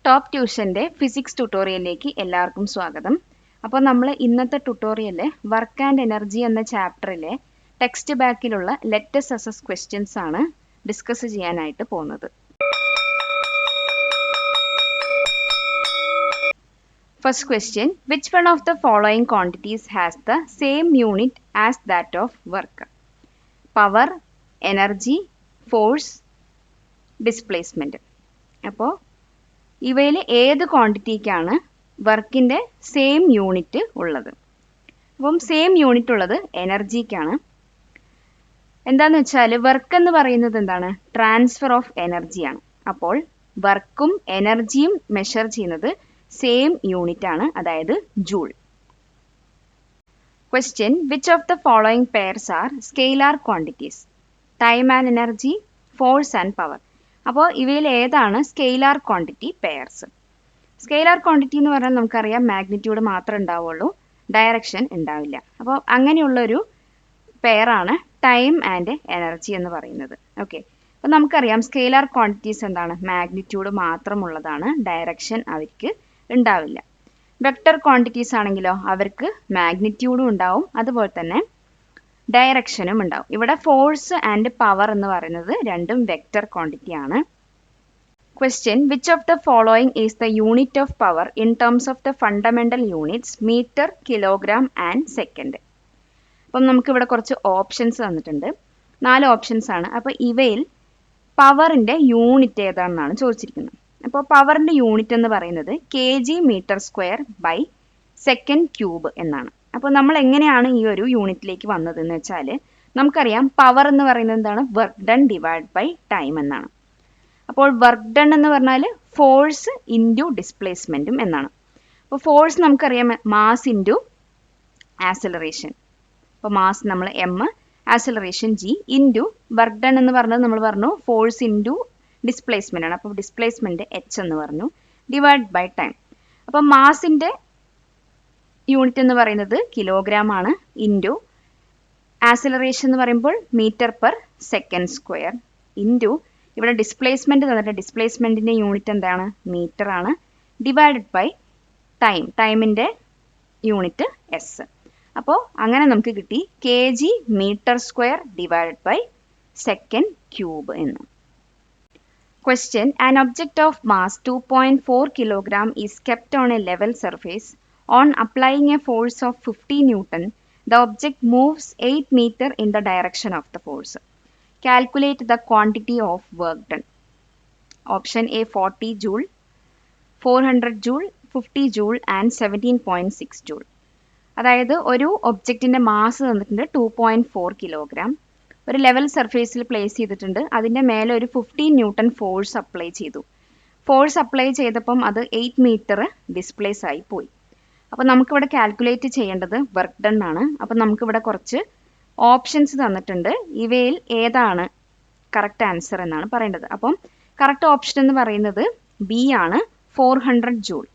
Top ട്യൂഷൻ്റെ physics ട്യൂട്ടോറിയലിലേക്ക് എല്ലാവർക്കും സ്വാഗതം. അപ്പോൾ നമ്മൾ ഇന്നത്തെ ട്യൂട്ടോറിയലിൽ വർക്ക് ആൻഡ് എനർജി എന്ന ചാപ്റ്ററിലെ ടെക്സ്റ്റ് ബാക്കിലുള്ള ലെറ്റസ് അസസ് ക്വസ്റ്റ്യൻസ് ആണ് ഡിസ്കസ് ചെയ്യാനായിട്ട് പോകുന്നത്. First question, which one of the following quantities has the same unit as that of work? Power, energy, force, displacement. അപ്പോൾ ഇവയിൽ ഏത് ക്വാണ്ടിറ്റിക്കാണ് വർക്കിൻ്റെ സെയിം യൂണിറ്റ് ഉള്ളത്? അപ്പം സെയിം യൂണിറ്റ് ഉള്ളത് എനർജിക്കാണ്. എന്താന്ന് വെച്ചാൽ വർക്ക് എന്ന് പറയുന്നത് എന്താണ്? ട്രാൻസ്ഫർ ഓഫ് എനർജിയാണ്. അപ്പോൾ വർക്കും എനർജിയും മെഷർ ചെയ്യുന്നത് സെയിം യൂണിറ്റ് ആണ്, അതായത് joule. Question, which of the following pairs are scalar quantities? Time and energy, force and power. അപ്പോൾ ഇവയിൽ ഏതാണ് scalar quantity pairs? Scalar quantity എന്ന് പറഞ്ഞാൽ നമുക്കറിയാം മാഗ്നിറ്റ്യൂഡ് മാത്രമേ ഉണ്ടാവുള്ളൂ, ഡയറക്ഷൻ ഉണ്ടാവില്ല. അപ്പോൾ അങ്ങനെയുള്ളൊരു പെയറാണ് ടൈം ആൻഡ് എനർജി എന്ന് പറയുന്നത്. ഓക്കെ, അപ്പോൾ നമുക്കറിയാം സ്കെയിലാർ ക്വാണ്ടിറ്റീസ് എന്താണ്? മാഗ്നിറ്റ്യൂഡ് മാത്രമുള്ളതാണ്, ഡയറക്ഷൻ അവർക്ക് ഉണ്ടാവില്ല. വെക്റ്റർ ക്വാണ്ടിറ്റീസ് ആണെങ്കിലോ അവർക്ക് മാഗ്നിറ്റ്യൂഡും ഉണ്ടാവും, അതുപോലെ തന്നെ ഡയറക്ഷനും ഉണ്ടാവും. ഇവിടെ ഫോഴ്സ് ആൻഡ് പവർ എന്ന് പറയുന്നത് രണ്ടും വെക്റ്റർ ക്വാണ്ടിറ്റി ആണ്. Question, which of the following is the unit of power in terms of the fundamental units metre, kilogram and second? അപ്പം നമുക്കിവിടെ കുറച്ച് ഓപ്ഷൻസ് തന്നിട്ടുണ്ട്, 4 ഓപ്ഷൻസ് ആണ്. അപ്പോൾ ഇവയിൽ പവറിൻ്റെ യൂണിറ്റ് ഏതാണെന്നാണ് ചോദിച്ചിരിക്കുന്നത്. അപ്പോൾ പവറിൻ്റെ യൂണിറ്റ് എന്ന് പറയുന്നത് kg metre square by second cube എന്നാണ്. അപ്പോൾ നമ്മൾ എങ്ങനെയാണ് ഈ ഒരു യൂണിറ്റിലേക്ക് വന്നതെന്ന് വെച്ചാൽ നമുക്കറിയാം പവർ എന്ന് പറയുന്നത് എന്താണ്? Work done divide by time എന്നാണ്. അപ്പോൾ വർക്ക് ഡൺ എന്ന് പറഞ്ഞാൽ ഫോഴ്സ് ഇൻറ്റു ഡിസ്പ്ലേസ്മെൻറ്റും എന്നാണ്. അപ്പോൾ ഫോഴ്സ് നമുക്കറിയാം മാസ് ഇൻറ്റു ആക്സിലറേഷൻ. അപ്പോൾ മാസ് നമ്മൾ M, acceleration G, into work done എന്ന് പറഞ്ഞത് നമ്മൾ പറഞ്ഞു ഫോഴ്സ് ഇൻറ്റു ഡിസ്പ്ലേസ്മെൻ്റ് ആണ്. അപ്പോൾ ഡിസ്പ്ലേസ്മെൻറ്റ് എച്ച് എന്ന് പറഞ്ഞു, ഡിവൈഡ് ബൈ ടൈം. അപ്പോൾ മാസിൻ്റെ യൂണിറ്റ് എന്ന് പറയുന്നത് കിലോഗ്രാം ആണ്, ഇൻറ്റു ആക്സിലറേഷൻ എന്ന് പറയുമ്പോൾ metre per second square, into ഇവിടെ ഡിസ്പ്ലേസ്മെൻറ്റ് തന്നിട്ട് ഡിസ്പ്ലേസ്മെൻറ്റിൻ്റെ യൂണിറ്റ് എന്താണ്? മീറ്റർ ആണ്, ഡിവൈഡഡ് ബൈ ടൈം, ടൈമിൻ്റെ യൂണിറ്റ് എസ്. അപ്പോൾ അങ്ങനെ നമുക്ക് കിട്ടി kg metre square divided by second cube എന്ന്. Question, an object of mass 2.4 kg is kept on a level surface. On applying a force of 50 Newton, the object moves 8 meter in the direction of the force. Calculate the quantity of work done. Option A 40 joule, 400 joule, 50 joule and 17.6 joule. അതായത് ഒരു ഒബ്ജക്റ്റിൻ്റെ mass തന്നിട്ടുണ്ട് 2.4 kilogram, ഒരു level സർഫേസിൽ place ചെയ്തിട്ടുണ്ട്, അതിൻ്റെ മേലെ ഒരു 15 newton force apply ചെയ്തു. ഫോഴ്സ് അപ്ലൈ ചെയ്തപ്പം അത് 8 മീറ്റർ ഡിസ്പ്ലേസ് ആയി പോയി. അപ്പോൾ നമുക്കിവിടെ കാൽക്കുലേറ്റ് ചെയ്യേണ്ടത് വർക്ക് ഡൺ ആണ്. അപ്പോൾ നമുക്കിവിടെ കുറച്ച് ഓപ്ഷൻസ് തന്നിട്ടുണ്ട്, ഇവയിൽ ഏതാണ് കറക്റ്റ് ആൻസർ എന്നാണ് പറയേണ്ടത്. അപ്പം കറക്റ്റ് ഓപ്ഷൻ എന്ന് പറയുന്നത് ബി ആണ്, 400 ജൂൾ.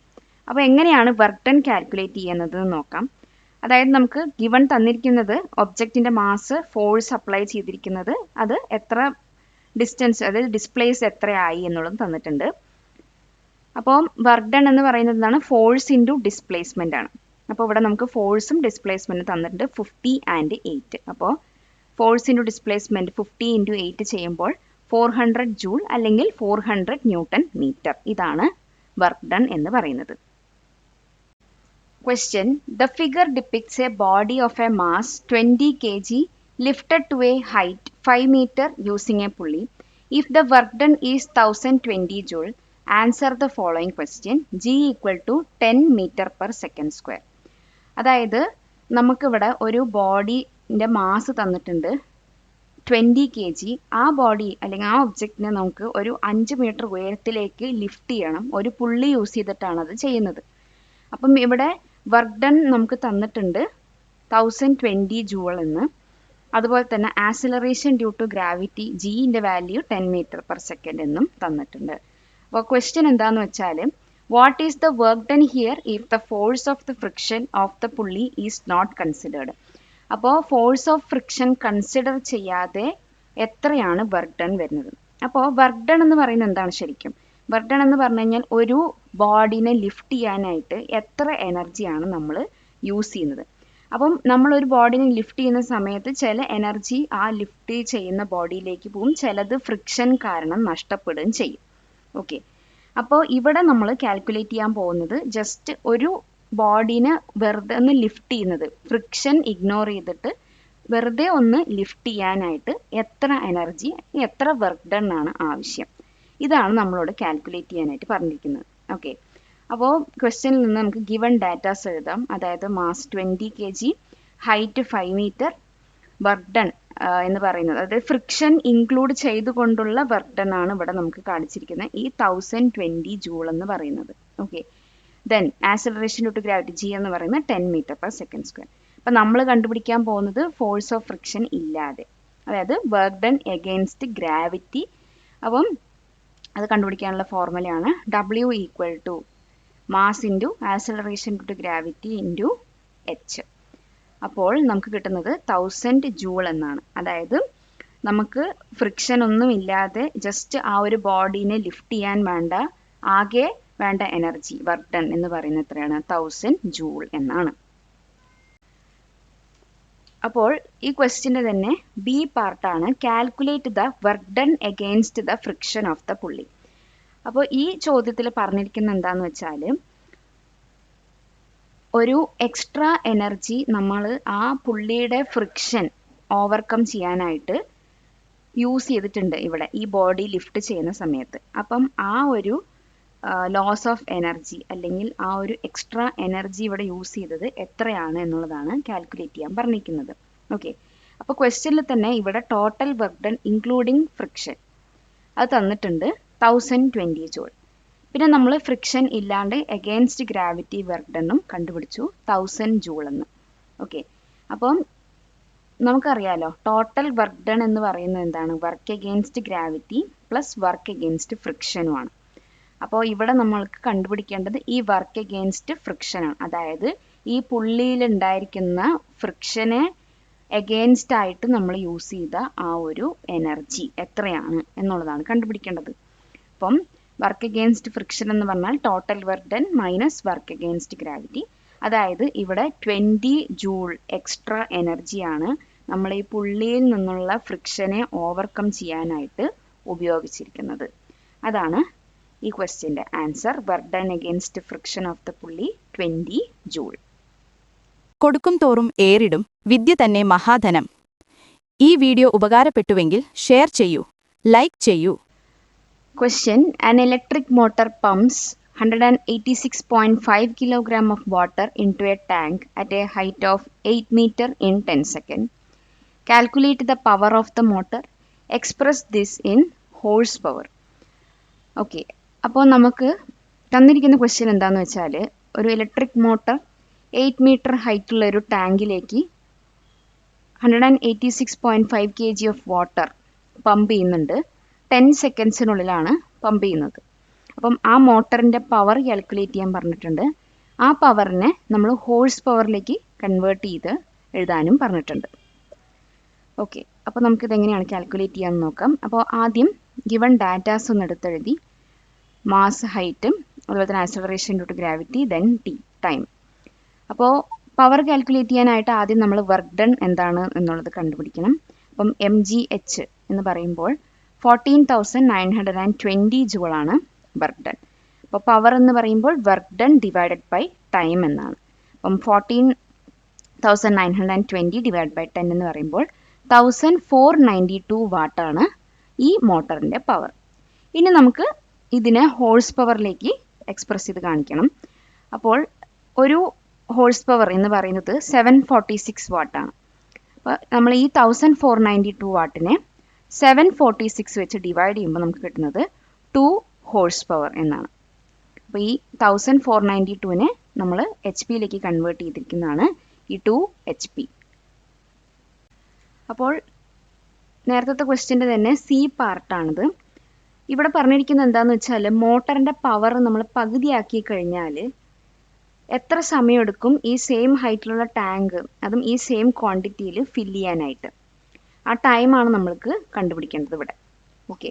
അപ്പോൾ എങ്ങനെയാണ് വർക്ക് ഡൺ കാൽക്കുലേറ്റ് ചെയ്യുന്നത് നോക്കാം. അതായത് നമുക്ക് ഗിവൺ തന്നിരിക്കുന്നത് ഒബ്ജക്റ്റിൻ്റെ മാസ്, ഫോഴ്സ് അപ്ലൈ ചെയ്തിരിക്കുന്നത്, അത് എത്ര ഡിസ്റ്റൻസ്, അതായത് ഡിസ്പ്ലേസ് എത്രയായി എന്നുള്ളത് തന്നിട്ടുണ്ട്. അപ്പോൾ വർക്ക് ഡൺ എന്ന് പറയുന്നത് എന്താണ്? ഫോഴ്സ് ഇൻറ്റു ഡിസ്പ്ലേസ്മെൻ്റ് ആണ്. അപ്പോൾ ഇവിടെ നമുക്ക് ഫോഴ്സും ഡിസ്പ്ലേസ്മെൻറ്റും തന്നിട്ടുണ്ട് 50 ആൻഡ് 8. അപ്പോൾ ഫോഴ്സ് ഇൻറ്റു ഡിസ്പ്ലേസ്മെൻറ്റ് 50 ഇൻറ്റു 8 ചെയ്യുമ്പോൾ 400 ജൂൾ അല്ലെങ്കിൽ 400 ന്യൂട്ടൺ മീറ്റർ. ഇതാണ് വർക്ക് ഡൺ എന്ന് പറയുന്നത്. Question, the figure depicts a body of a mass 20 kg lifted to a height 5 meter using a pulley. If the work done is 1020 joule, answer the following question. G equal to 10 meter per second square. അതായത് നമുക്കിവിടെ ഒരു ബോഡിൻ്റെ mass തന്നിട്ടുണ്ട് 20 kg. ആ body അല്ലെങ്കിൽ ആ ഒബ്ജക്റ്റിനെ നമുക്ക് ഒരു 5 മീറ്റർ ഉയരത്തിലേക്ക് ലിഫ്റ്റ് ചെയ്യണം, ഒരു പുള്ളി യൂസ് ചെയ്തിട്ടാണ് അത് ചെയ്യുന്നത്. അപ്പം ഇവിടെ വർക്ക് ഡൺ നമുക്ക് തന്നിട്ടുണ്ട് 1020 ജൂൾ എന്ന്, അതുപോലെ തന്നെ ആക്സിലറേഷൻ ഡ്യൂ ടു ഗ്രാവിറ്റി ജിൻ്റെ വാല്യൂ 10 മീറ്റർ പെർ സെക്കൻഡ് എന്നും തന്നിട്ടുണ്ട്. അപ്പോൾ ക്വസ്റ്റ്യൻ എന്താന്ന് വെച്ചാൽ what is the work done here if the force of the friction of the pulley is not considered? അപ്പോൾ ഫോഴ്സ് ഓഫ് ഫ്രിക്ഷൻ കൺസിഡർ ചെയ്യാതെ എത്രയാണ് work done വരുന്നത്? അപ്പോൾ വർക്ക് ഡൺ എന്ന് പറയുന്നത് എന്താണ് ശരിക്കും? വർക്ക് ഡൺ എന്ന് പറഞ്ഞു കഴിഞ്ഞാൽ ഒരു ബോഡീനെ ലിഫ്റ്റ് ചെയ്യാനായിട്ട് എത്ര എനർജിയാണ് നമ്മൾ യൂസ് ചെയ്യുന്നത്. അപ്പം നമ്മളൊരു ബോഡീനെ ലിഫ്റ്റ് ചെയ്യുന്ന സമയത്ത് ചില എനർജി ആ ലിഫ്റ്റ് ചെയ്യുന്ന ബോഡിയിലേക്ക് പോവും, ചിലത് ഫ്രിക്ഷൻ കാരണം നഷ്ടപ്പെടുകയും ചെയ്യും. ഓക്കെ, അപ്പോൾ ഇവിടെ നമ്മൾ കാൽക്കുലേറ്റ് ചെയ്യാൻ പോകുന്നത് ജസ്റ്റ് ഒരു ബോഡീനെ വെറുതെ ഒന്ന് ലിഫ്റ്റ് ചെയ്യുന്നത്, ഫ്രിക്ഷൻ ഇഗ്നോർ ചെയ്തിട്ട് വെറുതെ ഒന്ന് ലിഫ്റ്റ് ചെയ്യാനായിട്ട് എത്ര എനർജി, എത്ര വർക്ക് ഡൺ ആണ് ആവശ്യം, ഇതാണ് നമ്മളോട് കാൽക്കുലേറ്റ് ചെയ്യാനായിട്ട് പറഞ്ഞിരിക്കുന്നത്. ഓക്കെ, അപ്പോൾ ക്വസ്റ്റ്യനിൽ നിന്ന് നമുക്ക് ഗിവൺ ഡാറ്റാസ് എഴുതാം. അതായത് mass 20 kg, height 5 metre, work done എന്ന് പറയുന്നത്, അതായത് ഫ്രിക്ഷൻ ഇൻക്ലൂഡ് ചെയ്തുകൊണ്ടുള്ള വർക്ക് ഡൺ ആണ് ഇവിടെ നമുക്ക് കാണിച്ചിരിക്കുന്നത്, ഈ 1020 ജൂൾ എന്ന് പറയുന്നത്. Okay, then acceleration due to gravity G എന്ന് പറയുന്നത് 10 മീറ്റർ പെർ സെക്കൻഡ് സ്ക്വയർ. അപ്പം നമ്മൾ കണ്ടുപിടിക്കാൻ പോകുന്നത് ഫോഴ്സ് ഓഫ് ഫ്രിക്ഷൻ ഇല്ലാതെ, അതായത് വർക്ക് ഡൺ എഗെയിൻസ്റ്റ് ഗ്രാവിറ്റി. അപ്പം അത് കണ്ടുപിടിക്കാനുള്ള ഫോർമുലയാണ് W equal to mass into acceleration due to gravity into H. അപ്പോൾ നമുക്ക് കിട്ടുന്നത് 1000 ജൂൾ എന്നാണ്. അതായത് നമുക്ക് ഫ്രിക്ഷൻ ഒന്നും ഇല്ലാതെ ജസ്റ്റ് ആ ഒരു ബോഡീനെ ലിഫ്റ്റ് ചെയ്യാൻ ആകെ വേണ്ട എനർജി വർക്ക് ഡൺ എന്ന് പറയുന്നത് എത്രയാണ്? 1000 ജൂൾ എന്നാണ്. അപ്പോൾ ഈ ക്വസ്റ്റ്യൻ്റെ തന്നെ ബി പാർട്ടാണ് calculate the work done against the friction of the പുള്ളി. അപ്പോൾ ഈ ചോദ്യത്തിൽ പറഞ്ഞിരിക്കുന്ന എന്താന്ന് വെച്ചാൽ, ഒരു എക്സ്ട്രാ എനർജി നമ്മൾ ആ പുള്ളിയുടെ ഫ്രിക്ഷൻ ഓവർകം ചെയ്യാനായിട്ട് യൂസ് ചെയ്തിട്ടുണ്ട് ഇവിടെ ഈ ബോഡി ലിഫ്റ്റ് ചെയ്യുന്ന സമയത്ത്. അപ്പം ആ ഒരു ലോസ് ഓഫ് എനർജി അല്ലെങ്കിൽ ആ ഒരു എക്സ്ട്രാ എനർജി ഇവിടെ യൂസ് ചെയ്തത് എത്രയാണ് എന്നുള്ളതാണ് കാൽക്കുലേറ്റ് ചെയ്യാൻ പറഞ്ഞിരിക്കുന്നത്. ഓക്കെ, അപ്പോൾ ക്വസ്റ്റ്യനിൽ തന്നെ ഇവിടെ total work done including friction അത് തന്നിട്ടുണ്ട് 1020 ജൂൾ. പിന്നെ നമ്മൾ ഫ്രിക്ഷൻ ഇല്ലാണ്ട് എഗെയിൻസ്റ്റ് ഗ്രാവിറ്റി വർക്ക് ഡണ്ണും കണ്ടുപിടിച്ചു 1000 ജൂൾ എന്ന്. ഓക്കെ, അപ്പം നമുക്കറിയാലോ ടോട്ടൽ വർക്ക് ഡൺ എന്ന് പറയുന്നത് എന്താണ്? Work against gravity plus work against ഫ്രിക്ഷനുമാണ്. അപ്പോൾ ഇവിടെ നമ്മൾക്ക് കണ്ടുപിടിക്കേണ്ടത് ഈ വർക്ക് എഗെയിൻസ്റ്റ് ഫ്രിക്ഷനാണ്. അതായത് ഈ പുള്ളിയിൽ ഉണ്ടായിരിക്കുന്ന ഫ്രിക്ഷനെ എഗെയിൻസ്റ്റ് ആയിട്ട് നമ്മൾ യൂസ് ചെയ്ത ആ ഒരു എനർജി എത്രയാണ് എന്നുള്ളതാണ് കണ്ടുപിടിക്കേണ്ടത്. അപ്പം വർക്ക് എഗെയിൻസ്റ്റ് ഫ്രിക്ഷൻ എന്ന് പറഞ്ഞാൽ total work done minus work against gravity. അതായത് ഇവിടെ 20 ജൂൾ എക്സ്ട്രാ എനർജിയാണ് നമ്മൾ ഈ പുള്ളിയിൽ നിന്നുള്ള ഫ്രിക്ഷനെ ഓവർകം ചെയ്യാനായിട്ട് ഉപയോഗിച്ചിരിക്കുന്നത്. അതാണ് ഈ ക്വസ്റ്റ്യൻ്റെ answer. Work done against friction of the pulley 20 joule. കൊടുക്കും തോറും ഏറിടും വിദ്യ തന്നെ മഹാധനം. ഈ വീഡിയോ ഉപകാരപ്പെട്ടുവെങ്കിൽ ഷെയർ ചെയ്യൂ, ലൈക്ക് ചെയ്യൂ. Question: An electric motor pumps 186.5 kg of water into a tank at a height of 8 meter in 10 seconds. Calculate the power of the motor. Express this in horsepower. Okay, അപ്പോൾ നമുക്ക് തന്നിരിക്കുന്ന question എന്താണെന്ന് വെച്ചാൽ, ഒരു electric motor 8 metre ഹൈറ്റുള്ള ഒരു ടാങ്കിലേക്ക് 186.5 kg of water pump ചെയ്യുന്നുണ്ട്. 10 സെക്കൻഡ്സിനുള്ളിലാണ് pump ചെയ്യുന്നത്. അപ്പം ആ മോട്ടറിൻ്റെ പവർ കാൽക്കുലേറ്റ് ചെയ്യാൻ പറഞ്ഞിട്ടുണ്ട്. ആ പവറിനെ നമ്മൾ ഹോഴ്സ് പവറിലേക്ക് കൺവേർട്ട് ചെയ്ത് എഴുതാനും പറഞ്ഞിട്ടുണ്ട്. ഓക്കെ, അപ്പോൾ നമുക്കിതെങ്ങനെയാണ് കാൽക്കുലേറ്റ് ചെയ്യാമെന്ന് നോക്കാം. അപ്പോൾ ആദ്യം ഗിവൺ ഡാറ്റാസ് ഒന്ന് എടുത്തെഴുതി, മാസ്, ഹൈറ്റും അതുപോലെ തന്നെ acceleration due to gravity, then time. അപ്പോൾ പവർ കാൽക്കുലേറ്റ് ചെയ്യാനായിട്ട് ആദ്യം നമ്മൾ വർക്ക് ഡൺ എന്താണ് എന്നുള്ളത് കണ്ടുപിടിക്കണം. അപ്പം mgh എന്ന് പറയുമ്പോൾ 14,920 ജൂളാണ് വർക്ക് ഡൺ. അപ്പോൾ പവർ എന്ന് പറയുമ്പോൾ work done divided by time എന്നാണ്. അപ്പം 14,920 ഡിവൈഡ് ബൈ 10 എന്ന് പറയുമ്പോൾ 1492 വാട്ടാണ് ഈ മോട്ടറിൻ്റെ പവർ. ഇനി നമുക്ക് ഇതിനെ ഹോഴ്സ് പവറിലേക്ക് എക്സ്പ്രസ് ചെയ്ത് കാണിക്കണം. അപ്പോൾ ഒരു ഹോഴ്സ് പവർ എന്ന് പറയുന്നത് 746 വാട്ടാണ്. അപ്പോൾ നമ്മൾ ഈ 1492 വാട്ടിനെ 746 വെച്ച് ഡിവൈഡ് ചെയ്യുമ്പോൾ നമുക്ക് കിട്ടുന്നത് 2 ഹോഴ്സ് പവർ എന്നാണ്. അപ്പോൾ ഈ 1492നെ നമ്മൾ HP-യിലേക്ക് കൺവേർട്ട് ചെയ്തിരിക്കുന്നതാണ് ഈ 2 HP. അപ്പോൾ നേരത്തെ ക്വസ്റ്റ്യൻ്റെ തന്നെ സി പാർട്ടാണിത്. ഇവിടെ പറഞ്ഞിരിക്കുന്നത് എന്താണെന്ന് വെച്ചാൽ, മോട്ടറിൻ്റെ പവർ നമ്മൾ പകുതിയാക്കി കഴിഞ്ഞാൽ എത്ര സമയമെടുക്കും ഈ സെയിം ഹൈറ്റിലുള്ള ടാങ്ക്, അതും ഈ സെയിം ക്വാണ്ടിറ്റിയിൽ ഫില്ല് ചെയ്യാനായിട്ട്. ആ ടൈമാണ് നമ്മൾക്ക് കണ്ടുപിടിക്കേണ്ടത് ഇവിടെ. ഓക്കെ,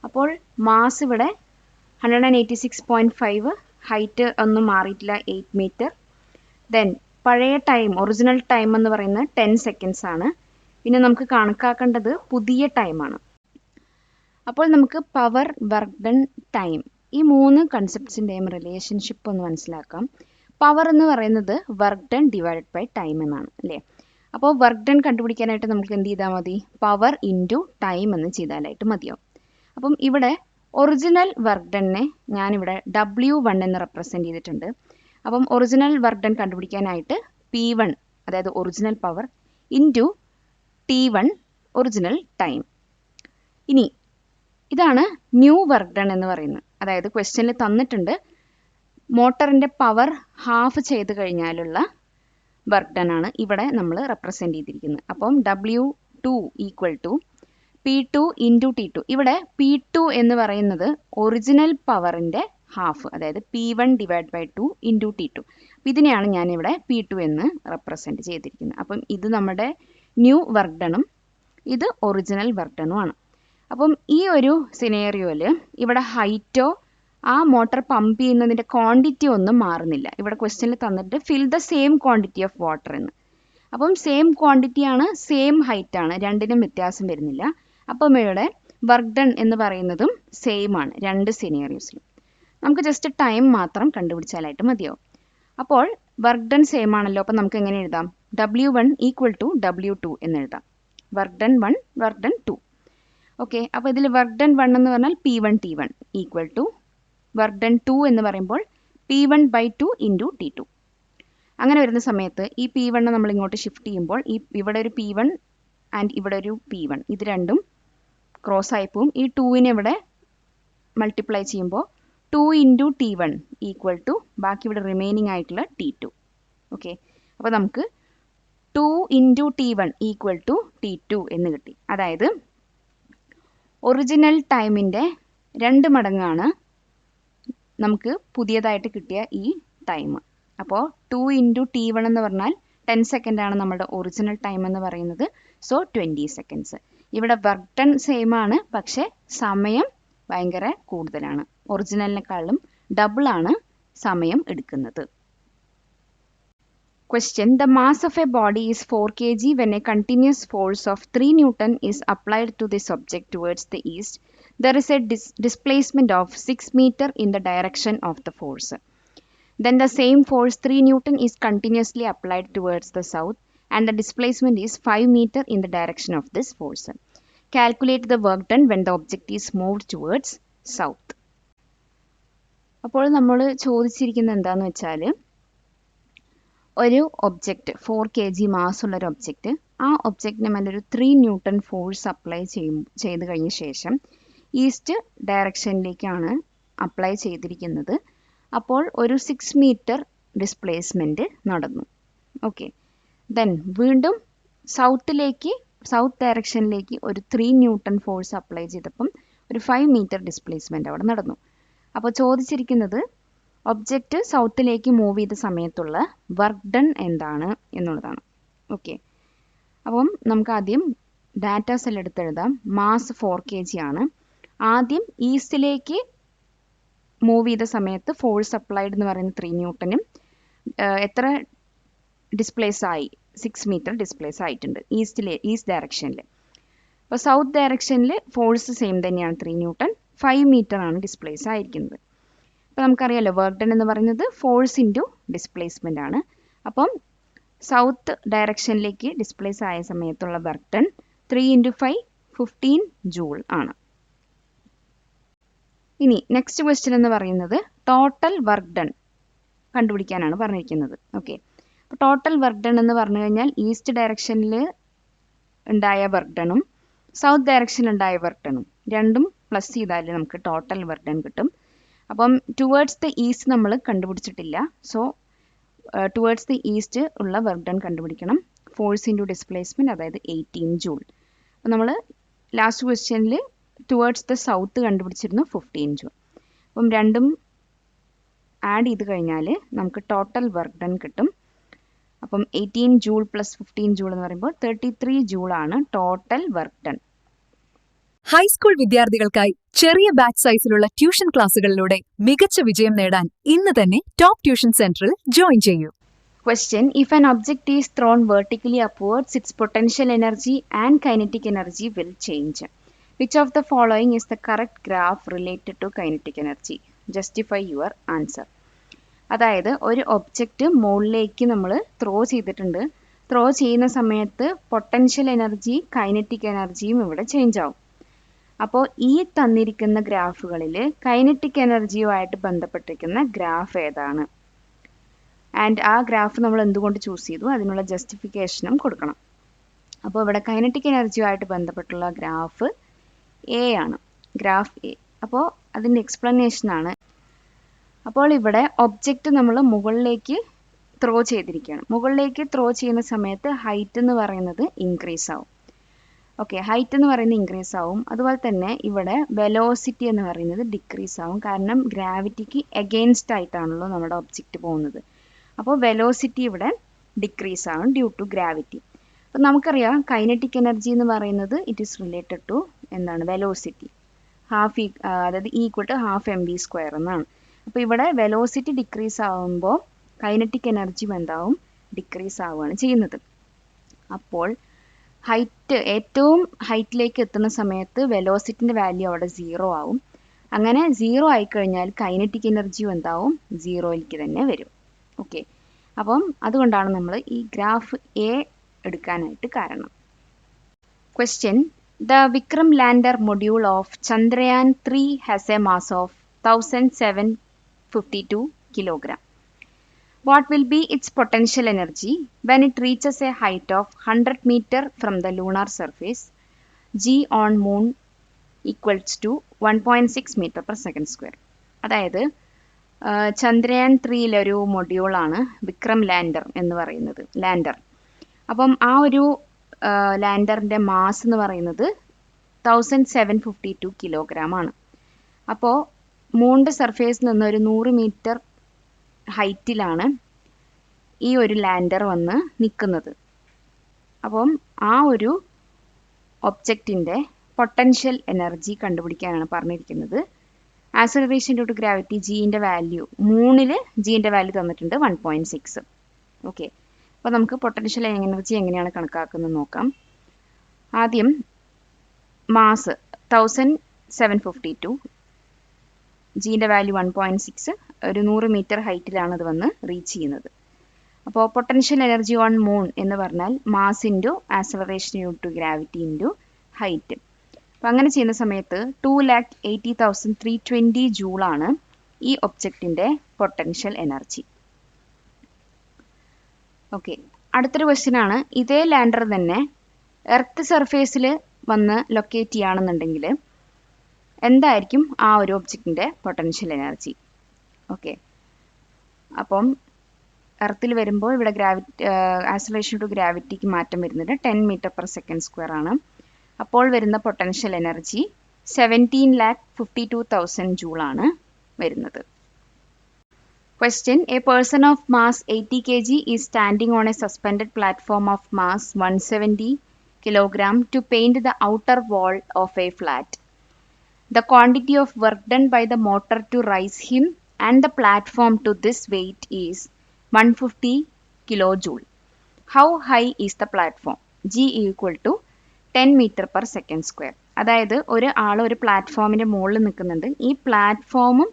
അപ്പോൾ മാസ് ഇവിടെ 186.5 ഹൈറ്റ് ഒന്നും മാറിയിട്ടില്ല 8 മീറ്റർ. ദെൻ പഴയ ടൈം ഒറിജിനൽ ടൈം എന്ന് പറയുന്നത് 10 സെക്കൻഡ്സ് ആണ്. പിന്നെ നമുക്ക് കണക്കാക്കേണ്ടത് പുതിയ ടൈമാണ്. അപ്പോൾ നമുക്ക് പവർ, വർക്ക് ഡൺ, ടൈം ഈ 3 കൺസെപ്റ്റ്സിൻ്റെയും റിലേഷൻഷിപ്പ് ഒന്ന് മനസ്സിലാക്കാം. പവർ എന്ന് പറയുന്നത് work done divided by time എന്നാണ് അല്ലേ. അപ്പോൾ വർക്ക് ഡൺ കണ്ടുപിടിക്കാനായിട്ട് നമുക്ക് എന്ത് ചെയ്താൽ മതി? പവർ ഇൻറ്റു ടൈം എന്ന് ചെയ്താലായിട്ട് മതിയാവും. അപ്പം ഇവിടെ ഒറിജിനൽ വർക്ക് ഡണ്ണിനെ ഞാനിവിടെ W1 എന്ന് റെപ്രസെൻറ്റ് ചെയ്തിട്ടുണ്ട്. അപ്പം ഒറിജിനൽ വർക്ക് ഡൺ കണ്ടുപിടിക്കാനായിട്ട് P1 അതായത് original power into T1 original time. ഇനി ഇതാണ് ന്യൂ വർക്ക് ഡൺ എന്ന് പറയുന്നത്. അതായത് ക്വസ്റ്റ്യനിൽ തന്നിട്ടുണ്ട് മോട്ടറിൻ്റെ പവർ ഹാഫ് ചെയ്ത് കഴിഞ്ഞാലുള്ള വർക്ക് ഡൺ ആണ് ഇവിടെ നമ്മൾ റെപ്രസെൻറ്റ് ചെയ്തിരിക്കുന്നത്. അപ്പം W2 equal to P2 into T2. ഇവിടെ P2 എന്ന് പറയുന്നത് ഒറിജിനൽ പവറിൻ്റെ ഹാഫ്, അതായത് P1 divide by 2 into T2. ഇതിനെയാണ് ഞാനിവിടെ P2 എന്ന് റെപ്രസെൻറ്റ് ചെയ്തിരിക്കുന്നത്. അപ്പം ഇത് നമ്മുടെ ന്യൂ വർക്ക് ഡണും ഇത് ഒറിജിനൽ വർക്ക് ഡണും ആണ്. അപ്പം ഈ ഒരു സിനേറിയോയിൽ ഇവിടെ ഹൈറ്റോ ആ മോട്ടർ പമ്പ് ചെയ്യുന്നതിൻ്റെ ക്വാണ്ടിറ്റി ഒന്നും മാറുന്നില്ല. ഇവിടെ ക്വസ്റ്റ്യനിൽ തന്നിട്ട് fill the same quantity of water എന്ന്. അപ്പം സെയിം ക്വാണ്ടിറ്റിയാണ്, സെയിം ഹൈറ്റ് ആണ്, രണ്ടിനും വ്യത്യാസം വരുന്നില്ല. അപ്പം ഇവിടെ വർക്ക് ഡൺ എന്ന് പറയുന്നതും സെയിം ആണ് രണ്ട് സിനേറിയോസിലും. നമുക്ക് ജസ്റ്റ് ടൈം മാത്രം കണ്ടുപിടിച്ചാലായിട്ട് മതിയാവും. അപ്പോൾ വർക്ക് ഡൺ സെയിം ആണല്ലോ. അപ്പം നമുക്ക് എങ്ങനെ എഴുതാം? W1 ഈക്വൽ ടു W2 എന്ന് എഴുതാം. Work done 1, work done 2. Okay, അപ്പോൾ ഇതിൽ വർക്ക് ഡൺ 1 എന്ന് പറഞ്ഞാൽ P1 T1 equal to work done 2 എന്ന് പറയുമ്പോൾ P1 ബൈ 2 ഇൻറ്റു T2. അങ്ങനെ വരുന്ന സമയത്ത് ഈ P1 നമ്മൾ ഇങ്ങോട്ട് ഷിഫ്റ്റ് ചെയ്യുമ്പോൾ ഇവിടെ ഒരു P1 ആൻഡ് ഇവിടെ ഒരു P1 ഇത് രണ്ടും ക്രോസ് ആയി പോവും. ഈ 2നെ ഇവിടെ മൾട്ടിപ്ലൈ ചെയ്യുമ്പോൾ 2 ഇൻറ്റു T1 ഈക്വൽ ടു ബാക്കി ഇവിടെ റിമൈനിങ് ആയിട്ടുള്ള T2. ഓക്കെ, അപ്പോൾ നമുക്ക് 2 into T1 equal to T2 എന്ന് കിട്ടി. അതായത് ഒറിജിനൽ ടൈമിൻ്റെ 2 മടങ്ങാണ് നമുക്ക് പുതിയതായിട്ട് കിട്ടിയ ഈ ടൈം. അപ്പോൾ 2 ഇൻറ്റു T1 എന്ന് പറഞ്ഞാൽ 10 സെക്കൻഡാണ് നമ്മുടെ ഒറിജിനൽ ടൈം എന്ന് പറയുന്നത്. So 20 seconds. ഇവിടെ വർക്ക് ഡൺ സെയിം ആണ്, പക്ഷേ സമയം ഭയങ്കര കൂടുതലാണ്. ഒറിജിനലിനെക്കാളും ഡബിൾ ആണ് സമയം എടുക്കുന്നത്. Question: The mass of a body is 4 kg when a continuous force of 3 Newton is applied to this object towards the east. There is a displacement of 6 meter in the direction of the force. Then the same force 3 Newton is continuously applied towards the south and the displacement is 5 meter in the direction of this force. Calculate the work done when the object is moved towards south. അപ്പോൾ നമ്മൾ ചോദിച്ചിരിക്കുന്നത് എന്താണെന്ന് വെച്ചാൽ ഒരു object 4 kg മാസ്സുള്ളൊരു object, ആ ഒബ്ജക്റ്റിന് മേലൊരു 3 newton force apply ചെയ്ത് കഴിഞ്ഞ ശേഷം ഈസ്റ്റ് ഡയറക്ഷനിലേക്കാണ് അപ്ലൈ ചെയ്തിരിക്കുന്നത്. അപ്പോൾ ഒരു 6 മീറ്റർ ഡിസ്പ്ലേസ്മെൻറ്റ് നടന്നു. ഓക്കെ, ദെൻ വീണ്ടും സൗത്ത് ഡയറക്ഷനിലേക്ക് ഒരു 3 ന്യൂട്ടൺ ഫോഴ്സ് അപ്ലൈ ചെയ്തപ്പം ഒരു 5 മീറ്റർ ഡിസ്പ്ലേസ്മെൻറ്റ് അവിടെ നടന്നു. അപ്പോൾ ചോദിച്ചിരിക്കുന്നത് ഒബ്ജക്റ്റ് സൗത്തിലേക്ക് മൂവ് ചെയ്ത സമയത്തുള്ള വർക്ക് ഡൺ എന്താണ് എന്നുള്ളതാണ്. ഓക്കെ, അപ്പം നമുക്ക് ആദ്യം ഡാറ്റ സെൽ എടുത്തെഴുതാം. മാസ് 4 kg ആണ്. ആദ്യം ഈസ്റ്റിലേക്ക് മൂവ് ചെയ്ത സമയത്ത് ഫോഴ്സ് അപ്ലൈഡ് എന്ന് പറയുന്ന 3 ന്യൂട്ടനും എത്ര ഡിസ്പ്ലേസ് ആയി? 6 മീറ്റർ ഡിസ്പ്ലേസ് ആയിട്ടുണ്ട് ഈസ്റ്റ് ഡയറക്ഷനിൽ. അപ്പോൾ സൗത്ത് ഡയറക്ഷനിൽ ഫോഴ്സ് സെയിം തന്നെയാണ് 3 ന്യൂട്ടൺ, 5 മീറ്റർ ആണ് ഡിസ്പ്ലേസ് ആയിരിക്കുന്നത്. അപ്പോൾ നമുക്കറിയാലോ വർക്ക് ഡൺ എന്ന് പറയുന്നത് ഫോഴ്സ് ഇൻറ്റു ഡിസ്പ്ലേസ്മെൻ്റ് ആണ്. അപ്പം സൗത്ത് ഡയറക്ഷനിലേക്ക് ഡിസ്പ്ലേസ് ആയ സമയത്തുള്ള വർക്ക് ഡൺ 3 ഇൻറ്റു 5 15 ജൂൾ ആണ്. ഇനി നെക്സ്റ്റ് ക്വസ്റ്റ്യൻ എന്ന് പറയുന്നത് ടോട്ടൽ വർക്ക് ഡൺ കണ്ടുപിടിക്കാനാണ് പറഞ്ഞിരിക്കുന്നത്. ഓക്കെ, അപ്പോൾ ടോട്ടൽ വർക്ക് ഡൺ എന്ന് പറഞ്ഞു കഴിഞ്ഞാൽ ഈസ്റ്റ് ഡയറക്ഷനിൽ ഉണ്ടായ വർക്ക് ഡണും സൗത്ത് ഡയറക്ഷനിൽ ഉണ്ടായ വർക്ക് ഡണും രണ്ടും പ്ലസ് ചെയ്താൽ നമുക്ക് ടോട്ടൽ വർക്ക് ഡൺ കിട്ടും. അപ്പം ടുവേർഡ്സ് ദ ഈസ്റ്റ് നമ്മൾ കണ്ടുപിടിച്ചിട്ടില്ല. സോ ടുവേർഡ്സ് ദ ഈസ്റ്റ് ഉള്ള വർക്ക് ഡൺ കണ്ടുപിടിക്കണം. ഫോഴ്സ് ഇൻറ്റു ഡിസ്പ്ലേസ്മെൻറ്റ് അതായത് 18 ജൂൾ. അപ്പം നമ്മൾ ലാസ്റ്റ് ക്വസ്റ്റ്യനിൽ ടുവേർഡ്സ് ദ സൗത്ത് കണ്ടുപിടിച്ചിരുന്നു 15 ജൂൾ. അപ്പം രണ്ടും ആഡ് ചെയ്ത് കഴിഞ്ഞാൽ നമുക്ക് ടോട്ടൽ വർക്ക് ഡൺ കിട്ടും. അപ്പം 18 ജൂൾ പ്ലസ് 15 ജൂൾ എന്ന് പറയുമ്പോൾ 33 ജൂളാണ് ടോട്ടൽ വർക്ക് ഡൺ. ഹൈസ്കൂൾ വിദ്യാർത്ഥികൾക്കായി ചെറിയ ബാച്ച് സൈസിലുള്ള ട്യൂഷൻ ക്ലാസുകളിലൂടെ മികച്ച വിജയം നേടാൻ ഇന്ന് തന്നെ ടോപ്പ് ട്യൂഷൻ സെന്ററിൽ ജോയിൻ ചെയ്യൂ. Question: If an object is thrown vertically upwards, its potential energy and kinetic energy will change. Which of the following is the correct graph related to kinetic energy? Justify your answer. അതായത് ഒരു object മുകളിലേക്ക് നമ്മൾ throw ചെയ്തിട്ടുണ്ട്. Throw ചെയ്യുന്ന സമയത്ത് potential energy kinetic എനർജിയും ഇവിടെ change ആവും. അപ്പോൾ ഈ തന്നിരിക്കുന്ന ഗ്രാഫുകളിൽ കൈനറ്റിക് എനർജിയുമായിട്ട് ബന്ധപ്പെട്ടിരിക്കുന്ന ഗ്രാഫ് ഏതാണ്? ആൻഡ് ആ ഗ്രാഫ് നമ്മൾ എന്തുകൊണ്ട് ചൂസ് ചെയ്തു, അതിനുള്ള ജസ്റ്റിഫിക്കേഷനും കൊടുക്കണം. അപ്പോൾ ഇവിടെ കൈനറ്റിക് എനർജിയുമായിട്ട് ബന്ധപ്പെട്ടുള്ള ഗ്രാഫ് എ ആണ്, ഗ്രാഫ് എ. അപ്പോൾ അതിൻ്റെ എക്സ്പ്ലനേഷനാണ്. അപ്പോൾ ഇവിടെ ഒബ്ജക്റ്റ് നമ്മൾ മുകളിലേക്ക് ത്രോ ചെയ്തിരിക്കുകയാണ്. മുകളിലേക്ക് ത്രോ ചെയ്യുന്ന സമയത്ത് ഹൈറ്റ് എന്ന് പറയുന്നത് ഇൻക്രീസ് ആവും. ഓക്കെ, ഹൈറ്റ് എന്ന് പറയുന്നത് ഇൻക്രീസ് ആവും. അതുപോലെ തന്നെ ഇവിടെ വെലോസിറ്റി എന്ന് പറയുന്നത് ഡിക്രീസ് ആവും. കാരണം ഗ്രാവിറ്റിക്ക് എഗെയിൻസ്റ്റ് ആയിട്ടാണല്ലോ നമ്മുടെ ഒബ്ജക്റ്റ് പോകുന്നത്. അപ്പോൾ വെലോസിറ്റി ഇവിടെ ഡിക്രീസ് ആവും ഡ്യൂ ടു ഗ്രാവിറ്റി. അപ്പം നമുക്കറിയാം കൈനറ്റിക് എനർജി എന്ന് പറയുന്നത് ഇറ്റ് ഈസ് റിലേറ്റഡ് ടു എന്താണ്, വെലോസിറ്റി. അതായത് ഈക്വൽ ടു ഹാഫ് mv² എന്നാണ്. അപ്പോൾ ഇവിടെ വെലോസിറ്റി ഡിക്രീസ് ആവുമ്പോൾ കൈനറ്റിക് എനർജി എന്താവും, ഡിക്രീസ് ആവുകയാണ് ചെയ്യുന്നത്. അപ്പോൾ ഹൈറ്റ്, ഏറ്റവും ഹൈറ്റിലേക്ക് എത്തുന്ന സമയത്ത് വെലോസിറ്റിൻ്റെ വാല്യൂ അവിടെ 0 ആവും. അങ്ങനെ 0 ആയിക്കഴിഞ്ഞാൽ കൈനറ്റിക് എനർജിയും എന്താവും, 0യിലേക്ക് തന്നെ വരും. ഓക്കെ, അപ്പം അതുകൊണ്ടാണ് നമ്മൾ ഈ ഗ്രാഫ് എ എടുക്കാനായിട്ട് കാരണം. Question: the Vikram lander module of Chandrayaan 3 has A mass of 1752 kilogram. What will be its potential energy when it reaches a height of 100 meter from the lunar surface? G on moon equals to 1.6 meter per second square. അതായത് Chandrayaan 3 മൊഡ്യൂളാണ് Vikram lander എന്ന് പറയുന്നത്, lander. അപ്പം ആ ഒരു ലാൻഡറിൻ്റെ mass എന്ന് പറയുന്നത് 1752 kilogram ആണ്. അപ്പോൾ മൂണിൻ്റെ സർഫേസിൽ നിന്ന് ഒരു 100 മീറ്റർ ഹൈറ്റിലാണ് ഈ ഒരു ലാൻഡർ വന്ന് നിൽക്കുന്നത്. അപ്പം ആ ഒരു ഒബ്ജക്റ്റിൻ്റെ പൊട്ടൻഷ്യൽ എനർജി കണ്ടുപിടിക്കാനാണ് പറഞ്ഞിരിക്കുന്നത്. ആക്സലറേഷൻ ഡ്യൂ ടു ഗ്രാവിറ്റി ജീൻ്റെ വാല്യൂ, മൂണിൽ ജീൻ്റെ വാല്യൂ തന്നിട്ടുണ്ട് 1.6. ഓക്കെ, അപ്പോൾ നമുക്ക് പൊട്ടൻഷ്യൽ എനർജി എങ്ങനെയാണ് കണക്കാക്കുന്നത് നോക്കാം. ആദ്യം മാസ് 1752, ജീൻ്റെ വാല്യൂ 1.6, ഒരു 100 മീറ്റർ ഹൈറ്റിലാണ് അത് വന്ന് റീച്ച് ചെയ്യുന്നത്. അപ്പോൾ പൊട്ടൻഷ്യൽ എനർജി ഓൺ മൂൺ എന്ന് പറഞ്ഞാൽ mass into acceleration due to gravity into height. അപ്പോൾ അങ്ങനെ ചെയ്യുന്ന സമയത്ത് 2,80,320 ജൂളാണ് ഈ ഒബ്ജക്റ്റിൻ്റെ പൊട്ടൻഷ്യൽ എനർജി. ഓക്കെ, അടുത്തൊരു ക്വസ്റ്റ്യൻ ആണ്. ഇതേ ലാൻഡർ തന്നെ എർത്ത് സർഫേസിൽ വന്ന് ലൊക്കേറ്റ് ചെയ്യുകയാണെന്നുണ്ടെങ്കിൽ എന്തായിരിക്കും ആ ഒരു ഒബ്ജക്റ്റിൻ്റെ പൊട്ടൻഷ്യൽ എനർജി? ഓക്കെ, അപ്പം എർത്തിൽ വരുമ്പോൾ ഇവിടെ ആക്സലറേഷൻ ടു ഗ്രാവിറ്റിക്ക് മാറ്റം വരുന്നുണ്ട്. 10 meter per second square ആണ്. അപ്പോൾ വരുന്ന പൊട്ടൻഷ്യൽ എനർജി 17,52,000 ജൂളാണ് വരുന്നത്. Question: A person of mass 80 kg is standing on A suspended platform of mass 170 kilogram to paint the outer wall of a flat. The quantity of work done by the motor to raise him and the platform to this weight is 150 kilojoule. How high is the platform? G equal to 10 meter per second square. അതായത് ഒരു ആൾ ഒരു പ്ലാറ്റ്ഫോമിൻ്റെ മുകളിൽ നിൽക്കുന്നുണ്ട്. ഈ പ്ലാറ്റ്ഫോമും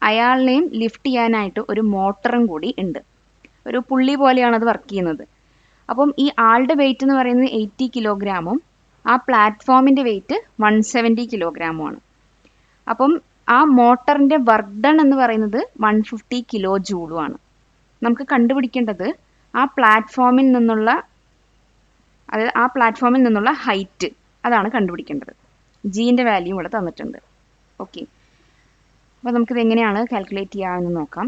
അയാളിനെയും lift ചെയ്യാനായിട്ട് ഒരു മോട്ടറും കൂടി ഉണ്ട്. ഒരു പുള്ളി പോലെയാണ് അത് വർക്ക് ചെയ്യുന്നത്. അപ്പം ഈ ആളുടെ വെയിറ്റ് എന്ന് പറയുന്നത് 80 കിലോഗ്രാമും ആ പ്ലാറ്റ്ഫോമിൻ്റെ വെയിറ്റ് 170 കിലോഗ്രാമുമാണ്. അപ്പം ആ മോട്ടറിൻ്റെ വർക്ക് ഡൺ എന്ന് പറയുന്നത് 150 കിലോ ജൂളുമാണ്. നമുക്ക് കണ്ടുപിടിക്കേണ്ടത് ആ പ്ലാറ്റ്ഫോമിൽ നിന്നുള്ള, അതായത് ആ പ്ലാറ്റ്ഫോമിൽ നിന്നുള്ള ഹൈറ്റ്, അതാണ് കണ്ടുപിടിക്കേണ്ടത്. ജീൻ്റെ വാല്യൂ ഇവിടെ തന്നിട്ടുണ്ട്. ഓക്കെ, അപ്പോൾ നമുക്കിത് എങ്ങനെയാണ് കാൽക്കുലേറ്റ് ചെയ്യാമെന്ന് നോക്കാം.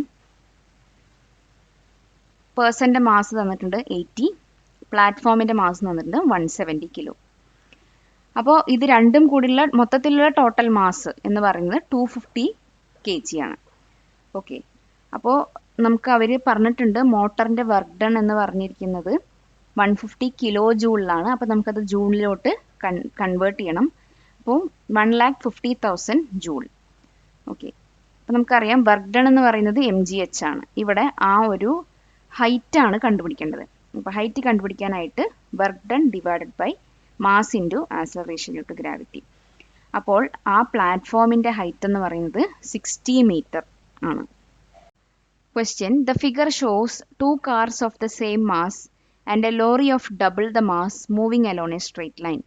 പേഴ്സൻ്റെ മാസ് തന്നിട്ടുണ്ട് 80, പ്ലാറ്റ്ഫോമിൻ്റെ മാസ് തന്നിട്ടുണ്ട് 170 കിലോ. അപ്പോൾ ഇത് രണ്ടും കൂടിയുള്ള മൊത്തത്തിലുള്ള ടോട്ടൽ മാസ് എന്ന് പറയുന്നത് 250 kg ആണ്. ഓക്കെ, അപ്പോൾ നമുക്ക് അവർ പറഞ്ഞിട്ടുണ്ട് മോട്ടറിൻ്റെ വർക്ക് ഡൺ എന്ന് പറഞ്ഞിരിക്കുന്നത് 150 കിലോ ജൂളിലാണ്. അപ്പോൾ നമുക്കത് ജൂളിലോട്ട് കൺവേർട്ട് ചെയ്യണം. അപ്പോൾ 1,50,000 ജൂൾ. ഓക്കെ, അപ്പോൾ നമുക്കറിയാം വർക്ക് ഡൺ എന്ന് പറയുന്നത് mgh ആണ്. ഇവിടെ ആ ഒരു ഹൈറ്റ് ആണ് കണ്ടുപിടിക്കേണ്ടത്. അപ്പോൾ ഹൈറ്റ് കണ്ടുപിടിക്കാനായിട്ട് work done divided by mass into acceleration due to gravity. അപ്പോൾ ആ പ്ലാറ്റ്ഫോമിൻ്റെ ഹൈറ്റ് എന്ന് പറയുന്നത് 60 മീറ്റർ ആണ്. Question: The figure shows two cars of the same mass and a lorry of double the mass moving along a straight line.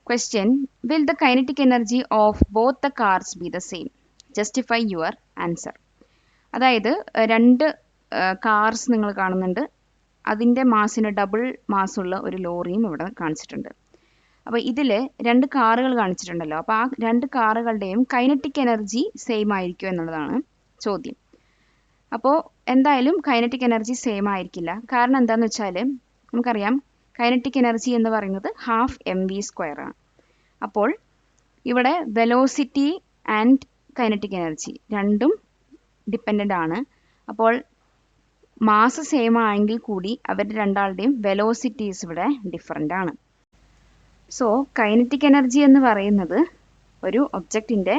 Question: Will the kinetic energy of both the cars be the same? Justify your answer. അതായത് രണ്ട് cars നിങ്ങൾ കാണുന്നുണ്ട്, അതിൻ്റെ മാസിന് double മാസുള്ള ഒരു ലോറിയും ഇവിടെ കാണിച്ചിട്ടുണ്ട്. അപ്പോൾ ഇതിൽ രണ്ട് കാറുകൾ കാണിച്ചിട്ടുണ്ടല്ലോ, അപ്പോൾ ആ രണ്ട് കാറുകളുടെയും കൈനറ്റിക് എനർജി സെയിം ആയിരിക്കും എന്നുള്ളതാണ് ചോദ്യം. അപ്പോൾ എന്തായാലും കൈനറ്റിക് എനർജി സെയിം ആയിരിക്കില്ല. കാരണം എന്താണെന്ന് വെച്ചാൽ നമുക്കറിയാം കൈനറ്റിക് എനർജി എന്ന് പറയുന്നത് ½ mv² ആണ്. അപ്പോൾ ഇവിടെ വെലോസിറ്റി ആൻഡ് കൈനറ്റിക് എനർജി രണ്ടും ഡിപ്പെൻഡൻ്റ് ആണ്. അപ്പോൾ മാസ് സെയിം ആയെങ്കിൽ കൂടി അവരുടെ രണ്ടാളുടെയും വെലോസിറ്റീസ് ഇവിടെ ഡിഫറൻ്റ് ആണ്. സോ കൈനറ്റിക് എനർജി എന്ന് പറയുന്നത് ഒരു ഒബ്ജക്റ്റിൻ്റെ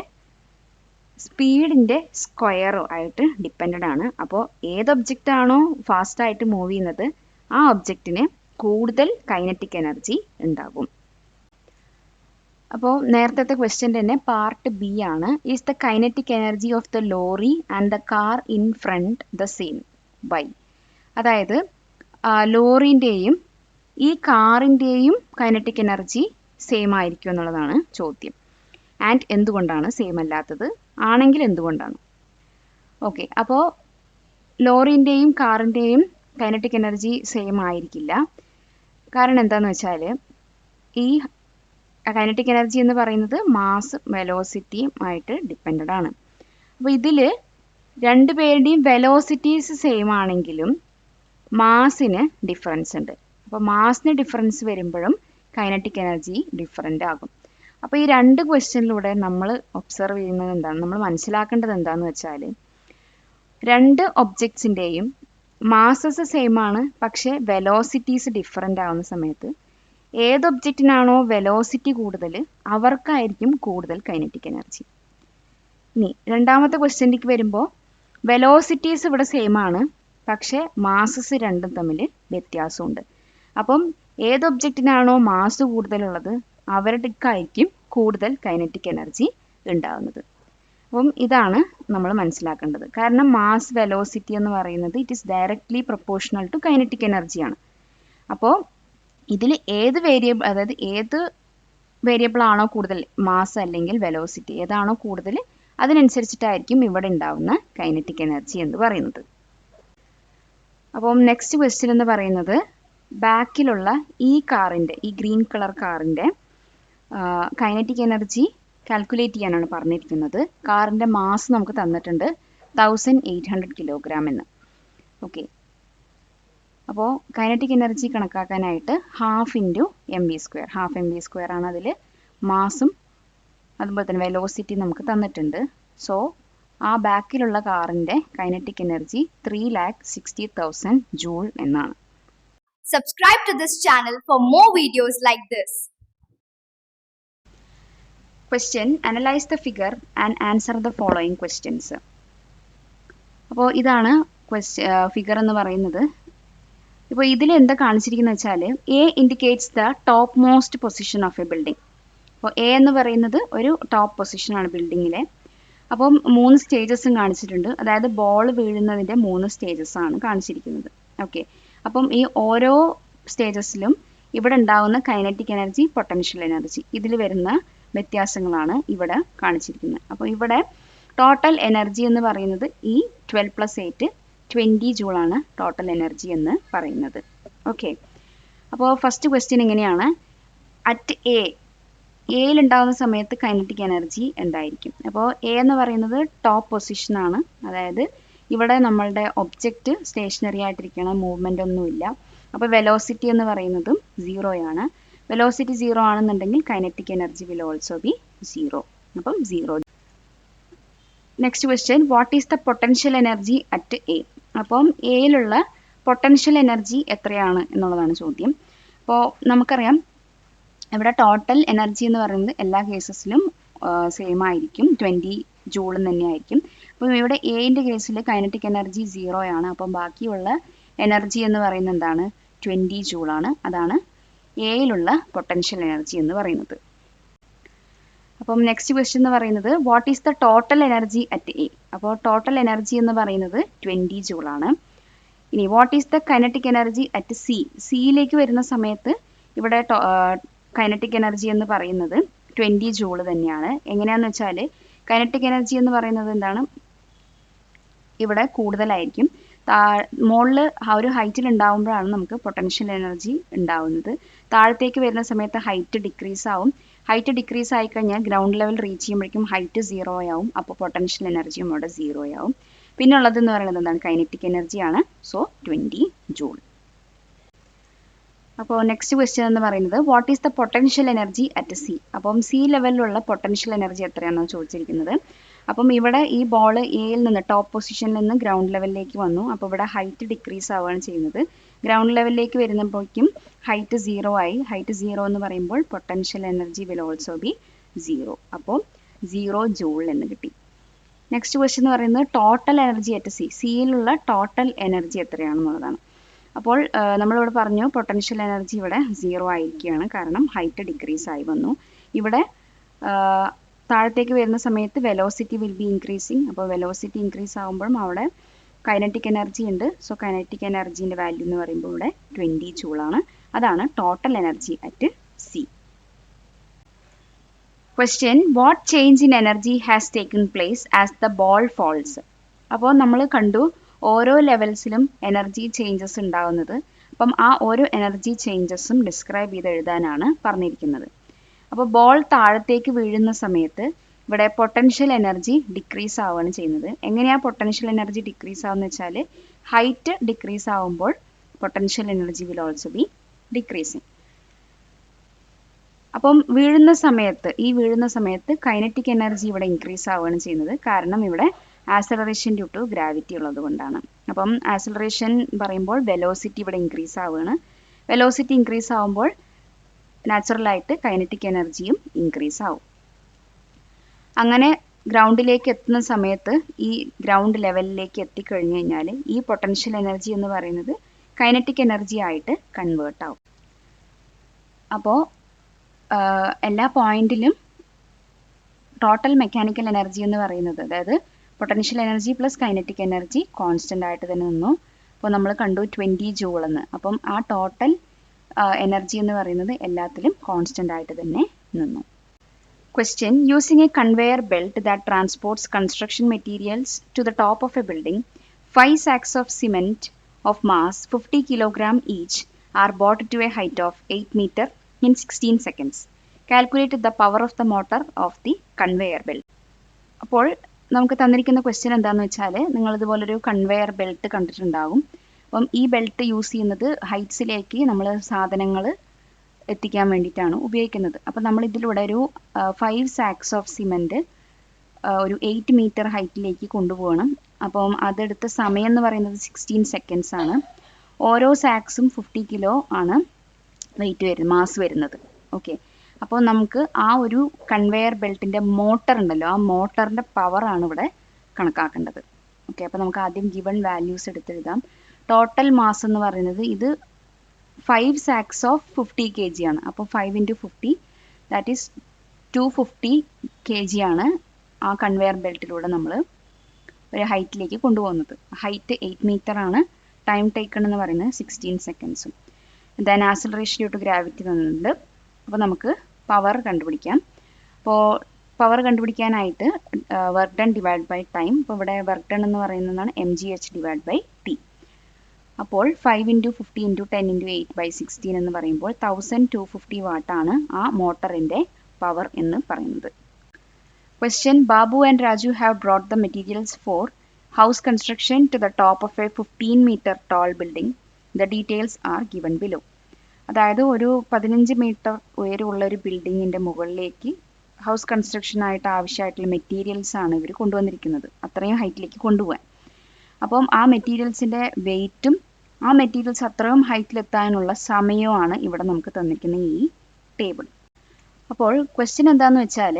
സ്പീഡിൻ്റെ സ്ക്വയറോ ആയിട്ട് ഡിപ്പെൻഡൻ്റ് ആണ്. അപ്പോൾ ഏത് ഒബ്ജക്റ്റ് ആണോ ഫാസ്റ്റായിട്ട് മൂവ് ചെയ്യുന്നത് ആ ഒബ്ജക്റ്റിന് കൂടുതൽ കൈനറ്റിക് എനർജി ഉണ്ടാകും. അപ്പോൾ നേരത്തെ ക്വസ്റ്റ്യൻ തന്നെ പാർട്ട് ബി ആണ്. Is the kinetic energy of the lorry and the car in front the same by. അതായത് ലോറിൻ്റെയും ഈ കാറിൻ്റെയും കൈനറ്റിക് എനർജി സെയിം ആയിരിക്കും എന്നുള്ളതാണ് ചോദ്യം. ആൻഡ് എന്തുകൊണ്ടാണ് സെയിം അല്ലാത്തത്, ആണെങ്കിൽ എന്തുകൊണ്ടാണ്? ഓക്കെ, അപ്പോൾ ലോറിൻ്റെയും കാറിൻ്റെയും കൈനറ്റിക് എനർജി സെയിം ആയിരിക്കില്ല. കാരണം എന്താണെന്ന് വെച്ചാൽ ഈ കൈനറ്റിക് എനർജി എന്ന് പറയുന്നത് മാസ് വെലോസിറ്റിയും ആയിട്ട് ഡിപ്പെൻഡൻ്റ് ആണ്. അപ്പോൾ ഇതിൽ രണ്ട് പേരുടെയും വെലോസിറ്റീസ് സെയിം ആണെങ്കിലും മാസിന് ഡിഫറൻസ് ഉണ്ട്. അപ്പോൾ മാസിന് ഡിഫറൻസ് വരുമ്പോഴും കൈനറ്റിക് എനർജി ഡിഫറൻ്റ് ആകും. അപ്പോൾ ഈ രണ്ട് ക്വസ്റ്റ്യനിലൂടെ നമ്മൾ ഒബ്സർവ് ചെയ്യുന്നത് എന്താണ്, നമ്മൾ മനസ്സിലാക്കേണ്ടത് എന്താണെന്ന് വെച്ചാൽ രണ്ട് ഒബ്ജക്ട്സിൻ്റെയും മാസസ് സെയിം ആണ്, പക്ഷേ വെലോസിറ്റീസ് ഡിഫറൻ്റ് ആവുന്ന സമയത്ത് ഏത് ഒബ്ജക്റ്റിനാണോ വെലോസിറ്റി കൂടുതൽ അവർക്കായിരിക്കും കൂടുതൽ കൈനറ്റിക് എനർജി. ഇനി രണ്ടാമത്തെ ക്വസ്റ്റ്യനിലേക്ക് വരുമ്പോൾ വെലോസിറ്റീസ് ഇവിടെ സെയിം ആണ്, പക്ഷേ മാസസ് രണ്ടും തമ്മിൽ വ്യത്യാസമുണ്ട്. അപ്പം ഏത് ഒബ്ജക്റ്റിനാണോ മാസ് കൂടുതലുള്ളത് അവരുടെക്കായിരിക്കും കൂടുതൽ കൈനറ്റിക് എനർജി ഉണ്ടാകുന്നത്. അപ്പം ഇതാണ് നമ്മൾ മനസ്സിലാക്കേണ്ടത്. കാരണം മാസ് വെലോസിറ്റി എന്ന് പറയുന്നത് it is directly proportional to kinetic എനർജിയാണ്. അപ്പോൾ ഇതിൽ ഏത് വേരിയബിൾ, അതായത് ഏത് വേരിയബിൾ ആണോ കൂടുതൽ, മാസ് അല്ലെങ്കിൽ വെലോസിറ്റി ഏതാണോ കൂടുതൽ അതിനനുസരിച്ചിട്ടായിരിക്കും ഇവിടെ ഉണ്ടാവുന്ന കൈനറ്റിക് എനർജി എന്ന് പറയുന്നത്. അപ്പം നെക്സ്റ്റ് ക്വസ്റ്റ്യൻ എന്ന് പറയുന്നത് ബാക്കിലുള്ള ഈ കാറിൻ്റെ, ഈ ഗ്രീൻ കളർ കാറിൻ്റെ കൈനറ്റിക് എനർജി കാൽക്കുലേറ്റ് ചെയ്യാനാണ് പറഞ്ഞിരിക്കുന്നത്. കാറിൻ്റെ മാസ് നമുക്ക് തന്നിട്ടുണ്ട് 1800 കിലോഗ്രാം എന്ന്. ഓക്കെ, അപ്പോൾ കൈനറ്റിക് എനർജി കണക്കാക്കാനായിട്ട് ½ mv², ആണ് അതിൽ മാസും അതുപോലെ തന്നെ വെലോസിറ്റി നമുക്ക് തന്നിട്ടുണ്ട്. സോ ആ ബാക്കിലുള്ള കാറിൻ്റെ കൈനറ്റിക് എനർജി 3,60,000 ജൂൾ എന്നാണ്. Subscribe to this channel for more videos like this. Question: Analyze the figure and answer the following questions. അപ്പോൾ ഇതാണ് ഫിഗർ എന്ന് പറയുന്നത്. ഇപ്പോൾ ഇതിൽ എന്താ കാണിച്ചിരിക്കുന്നത് വെച്ചാൽ A indicates the top most position of A building. അപ്പോൾ എ എന്ന് പറയുന്നത് ഒരു ടോപ്പ് പൊസിഷനാണ് ബിൽഡിങ്ങിലെ. അപ്പം 3 സ്റ്റേജസും കാണിച്ചിട്ടുണ്ട്. അതായത് ബോൾ വീഴുന്നതിൻ്റെ 3 സ്റ്റേജസ് ആണ് കാണിച്ചിരിക്കുന്നത്. ഓക്കെ, അപ്പം ഈ ഓരോ സ്റ്റേജസിലും ഇവിടെ ഉണ്ടാകുന്ന കൈനറ്റിക് എനർജി, പൊട്ടൻഷ്യൽ എനർജി, ഇതിൽ വരുന്ന വ്യത്യാസങ്ങളാണ് ഇവിടെ കാണിച്ചിരിക്കുന്നത്. അപ്പോൾ ഇവിടെ ടോട്ടൽ എനർജി എന്ന് പറയുന്നത് ഈ 12 + 8 20 ജൂളാണ് ടോട്ടൽ എനർജി എന്ന് പറയുന്നത്. ഓക്കെ, അപ്പോൾ ഫസ്റ്റ് ക്വസ്റ്റ്യൻ എങ്ങനെയാണ്, അറ്റ് എയിലുണ്ടാകുന്ന സമയത്ത് കൈനറ്റിക് എനർജി എന്തായിരിക്കും? അപ്പോൾ എ എന്ന് പറയുന്നത് ടോപ്പ് പൊസിഷനാണ്. അതായത് ഇവിടെ നമ്മളുടെ ഒബ്ജക്റ്റ് സ്റ്റേഷനറി ആയിട്ടിരിക്കണം, മൂവ്മെൻ്റ് ഒന്നുമില്ല. അപ്പോൾ വെലോസിറ്റി എന്ന് പറയുന്നതും 0 ആണ്. വെലോസിറ്റി 0 ആണെന്നുണ്ടെങ്കിൽ kinetic energy will also be 0. അപ്പം 0. Next question, what is the potential energy at A? അപ്പം എയിലുള്ള പൊട്ടൻഷ്യൽ എനർജി എത്രയാണ് എന്നുള്ളതാണ് ചോദ്യം. അപ്പോൾ നമുക്കറിയാം ഇവിടെ ടോട്ടൽ എനർജി എന്ന് പറയുന്നത് എല്ലാ കേസസിലും സെയിം ആയിരിക്കും, 20 ജൂൾ തന്നെയായിരിക്കും. അപ്പം ഇവിടെ എന്റെ കേസിൽ കൈനറ്റിക് എനർജി 0 ആണ്. അപ്പം ബാക്കിയുള്ള എനർജി എന്ന് പറയുന്നത് എന്താണ്? 20 ജൂളാണ്. അതാണ് എയിലുള്ള പൊട്ടൻഷ്യൽ എനർജി എന്ന് പറയുന്നത്. അപ്പം നെക്സ്റ്റ് ക്വസ്റ്റ്യൻ എന്ന് പറയുന്നത് what is the total energy at A? അപ്പോൾ ടോട്ടൽ എനർജി എന്ന് പറയുന്നത് 20 ജൂളാണ്. ഇനി what is the kinetic energy at C? സിയിലേക്ക് വരുന്ന സമയത്ത് ഇവിടെ കൈനറ്റിക് എനർജി എന്ന് പറയുന്നത് 20 ജൂൾ തന്നെയാണ്. എങ്ങനെയാന്ന് വെച്ചാൽ കൈനറ്റിക് എനർജി എന്ന് പറയുന്നത് എന്താണ്? ഇവിടെ കൂടുതലായിരിക്കും. മുകളിൽ ആ ഒരു ഹൈറ്റിൽ ഉണ്ടാവുമ്പോഴാണ് നമുക്ക് പൊട്ടൻഷ്യൽ എനർജി ഉണ്ടാവുന്നത്. താഴത്തേക്ക് വരുന്ന സമയത്ത് ഹൈറ്റ് ഡിക്രീസ് ആവും. ഹൈറ്റ് ഡിക്രീസ് ആയി കഴിഞ്ഞാൽ ഗ്രൗണ്ട് ലെവൽ റീച്ച് ചെയ്യുമ്പോഴേക്കും ഹൈറ്റ് 0 ആവും. അപ്പോൾ പൊട്ടൻഷ്യൽ എനർജിയും അവിടെ 0 ആവും. പിന്നെ ഉള്ളത് എന്ന് പറയുന്നത് എന്താണ്? കൈനറ്റിക് എനർജിയാണ്. So 20 joule. അപ്പോൾ നെക്സ്റ്റ് ക്വസ്റ്റ്യൻ എന്ന് പറയുന്നത് what is the potential energy at C? അപ്പം സി ലെവലിലുള്ള പൊട്ടൻഷ്യൽ എനർജി എത്രയാണെന്ന് ചോദിച്ചിരിക്കുന്നത്. അപ്പം ഇവിടെ ഈ ബോൾ എയിൽ നിന്ന് ടോപ്പ് പൊസിഷനിൽ നിന്ന് ഗ്രൗണ്ട് ലെവലിലേക്ക് വന്നു. അപ്പോൾ ഇവിടെ ഹൈറ്റ് ഡിക്രീസ് ആവുകയാണ് ചെയ്യുന്നത്. ഗ്രൗണ്ട് ലെവലിലേക്ക് വരുമ്പോഴേക്കും ഹൈറ്റ് 0 ആയി. ഹൈറ്റ് 0 എന്ന് പറയുമ്പോൾ potential energy will also be 0. അപ്പോൾ 0 ജൂൾ എന്ന് കിട്ടി. നെക്സ്റ്റ് ക്വസ്റ്റ്യൻ എന്ന് പറയുന്നത് ടോട്ടൽ എനർജി അറ്റ് സി. സിയിലുള്ള ടോട്ടൽ എനർജി എത്രയാണെന്നുള്ളതാണ്. അപ്പോൾ നമ്മളിവിടെ പറഞ്ഞു പൊട്ടൻഷ്യൽ എനർജി ഇവിടെ 0 ആയിരിക്കുകയാണ്, കാരണം ഹൈറ്റ് ഡിക്രീസ് ആയി വന്നു. ഇവിടെ താഴത്തേക്ക് വരുന്ന സമയത്ത് വെലോസിറ്റി വിൽ ബി ഇൻക്രീസിങ്. അപ്പോൾ വെലോസിറ്റി ഇൻക്രീസ് ആകുമ്പോഴും അവിടെ കൈനറ്റിക് എനർജി ഉണ്ട്. സോ കൈനറ്റിക് എനർജീൻ്റെ വാല്യൂ എന്ന് പറയുമ്പോൾ ഇവിടെ 20 ജൂളാണ്. അതാണ് total energy at C. Question what change in energy has taken place as the ball falls? അപ്പോൾ നമ്മൾ കണ്ടു ഓരോ ലെവൽസിലും എനർജി ചേഞ്ചസ് ഉണ്ടാകുന്നത്. അപ്പം ആ ഓരോ എനർജി ചേഞ്ചസും ഡിസ്ക്രൈബ് ചെയ്ത് എഴുതാനാണ് പറഞ്ഞിരിക്കുന്നത്. അപ്പോൾ ബോൾ താഴത്തേക്ക് വീഴുന്ന സമയത്ത് ഇവിടെ പൊട്ടൻഷ്യൽ എനർജി ഡിക്രീസ് ആവുകയാണ് ചെയ്യുന്നത്. എങ്ങനെയാണ് പൊട്ടൻഷ്യൽ എനർജി ഡിക്രീസ് ആവുമെന്ന് വെച്ചാൽ ഹൈറ്റ് ഡിക്രീസ് ആവുമ്പോൾ potential energy will also be decreasing. അപ്പം വീഴുന്ന സമയത്ത് കൈനറ്റിക് എനർജി ഇവിടെ ഇൻക്രീസ് ആവുകയാണ് ചെയ്യുന്നത്, കാരണം ഇവിടെ ആക്സലറേഷൻ ഡ്യൂ ടു ഗ്രാവിറ്റി ഉള്ളത് കൊണ്ടാണ്. അപ്പം ആക്സലറേഷൻ പറയുമ്പോൾ വെലോസിറ്റി ഇവിടെ ഇൻക്രീസ് ആവുകയാണ്. വെലോസിറ്റി ഇൻക്രീസ് ആവുമ്പോൾ നാച്ചുറലായിട്ട് കൈനറ്റിക് എനർജിയും ഇൻക്രീസ് ആവും. അങ്ങനെ ഗ്രൗണ്ടിലേക്ക് എത്തുന്ന സമയത്ത് ഈ ഗ്രൗണ്ട് ലെവലിലേക്ക് എത്തിക്കഴിഞ്ഞു കഴിഞ്ഞാൽ ഈ പൊട്ടൻഷ്യൽ എനർജി എന്ന് പറയുന്നത് കൈനറ്റിക് എനർജി ആയിട്ട് കൺവേർട്ട് ആവും. അപ്പോൾ എല്ലാ പോയിന്റിലും ടോട്ടൽ മെക്കാനിക്കൽ എനർജി എന്ന് പറയുന്നത്, അതായത് potential energy plus kinetic energy constant ആയിട്ട് തന്നെ നിന്നു. അപ്പോൾ നമ്മൾ കണ്ടു 20 ജൂൾ എന്ന്. അപ്പം ആ ടോട്ടൽ എനർജി എന്ന് പറയുന്നത് എല്ലാത്തിലും കോൺസ്റ്റന്റ് ആയിട്ട് തന്നെ നിന്നു. Question: using a conveyor belt that transports construction materials to the top of a building, 5 sacks of cement of mass 50 kg each are brought to a height of 8 meter in 16 seconds. Calculate the power of the motor of the conveyor belt. അപ്പോൾ നമുക്ക് തന്നിരിക്കുന്ന question എന്താണെന്ന് വെച്ചാൽ, നിങ്ങൾ ഇതുപോലൊരു conveyor belt കണ്ടിട്ടുണ്ടാകും. അപ്പം ഈ ബെൽറ്റ് യൂസ് ചെയ്യുന്നത് ഹൈറ്റ്സിലേക്ക് നമ്മൾ സാധനങ്ങൾ എത്തിക്കാൻ വേണ്ടിയിട്ടാണ് ഉപയോഗിക്കുന്നത്. അപ്പം നമ്മൾ ഇതിലൂടെ ഒരു 5 sacks ഓഫ് സിമെൻറ്റ് ഒരു 8 മീറ്റർ ഹൈറ്റിലേക്ക് കൊണ്ടുപോകണം. അപ്പം അതെടുത്ത സമയം എന്ന് പറയുന്നത് 16 seconds ആണ്. ഓരോ സാക്സും 50 കിലോ ആണ് വെയിറ്റ് വരുന്നത്, മാസ് വരുന്നത്. ഓക്കെ, അപ്പോൾ നമുക്ക് ആ ഒരു കൺവെയർ ബെൽറ്റിൻ്റെ മോട്ടർ ഉണ്ടല്ലോ, ആ മോട്ടറിൻ്റെ പവറാണ് ഇവിടെ കണക്കാക്കേണ്ടത്. ഓക്കെ, അപ്പോൾ നമുക്ക് ആദ്യം ഗിവൺ വാല്യൂസ് എടുത്തെഴുതാം. ടോട്ടൽ മാസ് എന്ന് പറയുന്നത് ഇത് 5 sacks ഓഫ് 50 kg ആണ്. അപ്പോൾ 5 × 50 ദാറ്റ് ഈസ് 250 kg ആണ് ആ കൺവെയർ ബെൽറ്റിലൂടെ നമ്മൾ ഒരു ഹൈറ്റിലേക്ക് കൊണ്ടുപോകുന്നത്. ഹൈറ്റ് 8 മീറ്റർ ആണ്. ടൈം ടേക്കൺ എന്ന് പറയുന്നത് 16 seconds. Then acceleration due to gravity തന്നിട്ടുണ്ട്. അപ്പോൾ നമുക്ക് പവർ കണ്ടുപിടിക്കാം. അപ്പോൾ പവർ കണ്ടുപിടിക്കാനായിട്ട് work done divide by time. അപ്പോൾ ഇവിടെ വർക്ക് ഡൺ എന്ന് പറയുന്നതാണ് mgh/t. അപ്പോൾ 5 × 50 × 10 × 8/16 എന്ന് പറയുമ്പോൾ 1250 വാട്ടാണ് ആ മോട്ടറിൻ്റെ പവർ എന്ന് പറയുന്നത്. Question: Babu and Raju have brought the materials for house construction to the top of a 15-meter tall building. The details are given below. അതായത് ഒരു 15 മീറ്റർ ഉയരമുള്ള ഒരു ബിൽഡിങ്ങിൻ്റെ മുകളിലേക്ക് ഹൗസ് കൺസ്ട്രക്ഷനായിട്ട് ആവശ്യമായിട്ടുള്ള മെറ്റീരിയൽസ് ആണ് ഇവർ കൊണ്ടുവന്നിരിക്കുന്നത്, അത്രയും ഹൈറ്റിലേക്ക് കൊണ്ടുപോകാൻ. അപ്പം ആ മെറ്റീരിയൽസിൻ്റെ വെയിറ്റും ആ മെറ്റീരിയൽസ് അത്രയും ഹൈറ്റിലെത്താനുള്ള സമയവുമാണ് ഇവിടെ നമുക്ക് തന്നിരിക്കുന്ന ഈ ടേബിൾ. അപ്പോൾ ക്വസ്റ്റ്യൻ എന്താണെന്ന് വെച്ചാൽ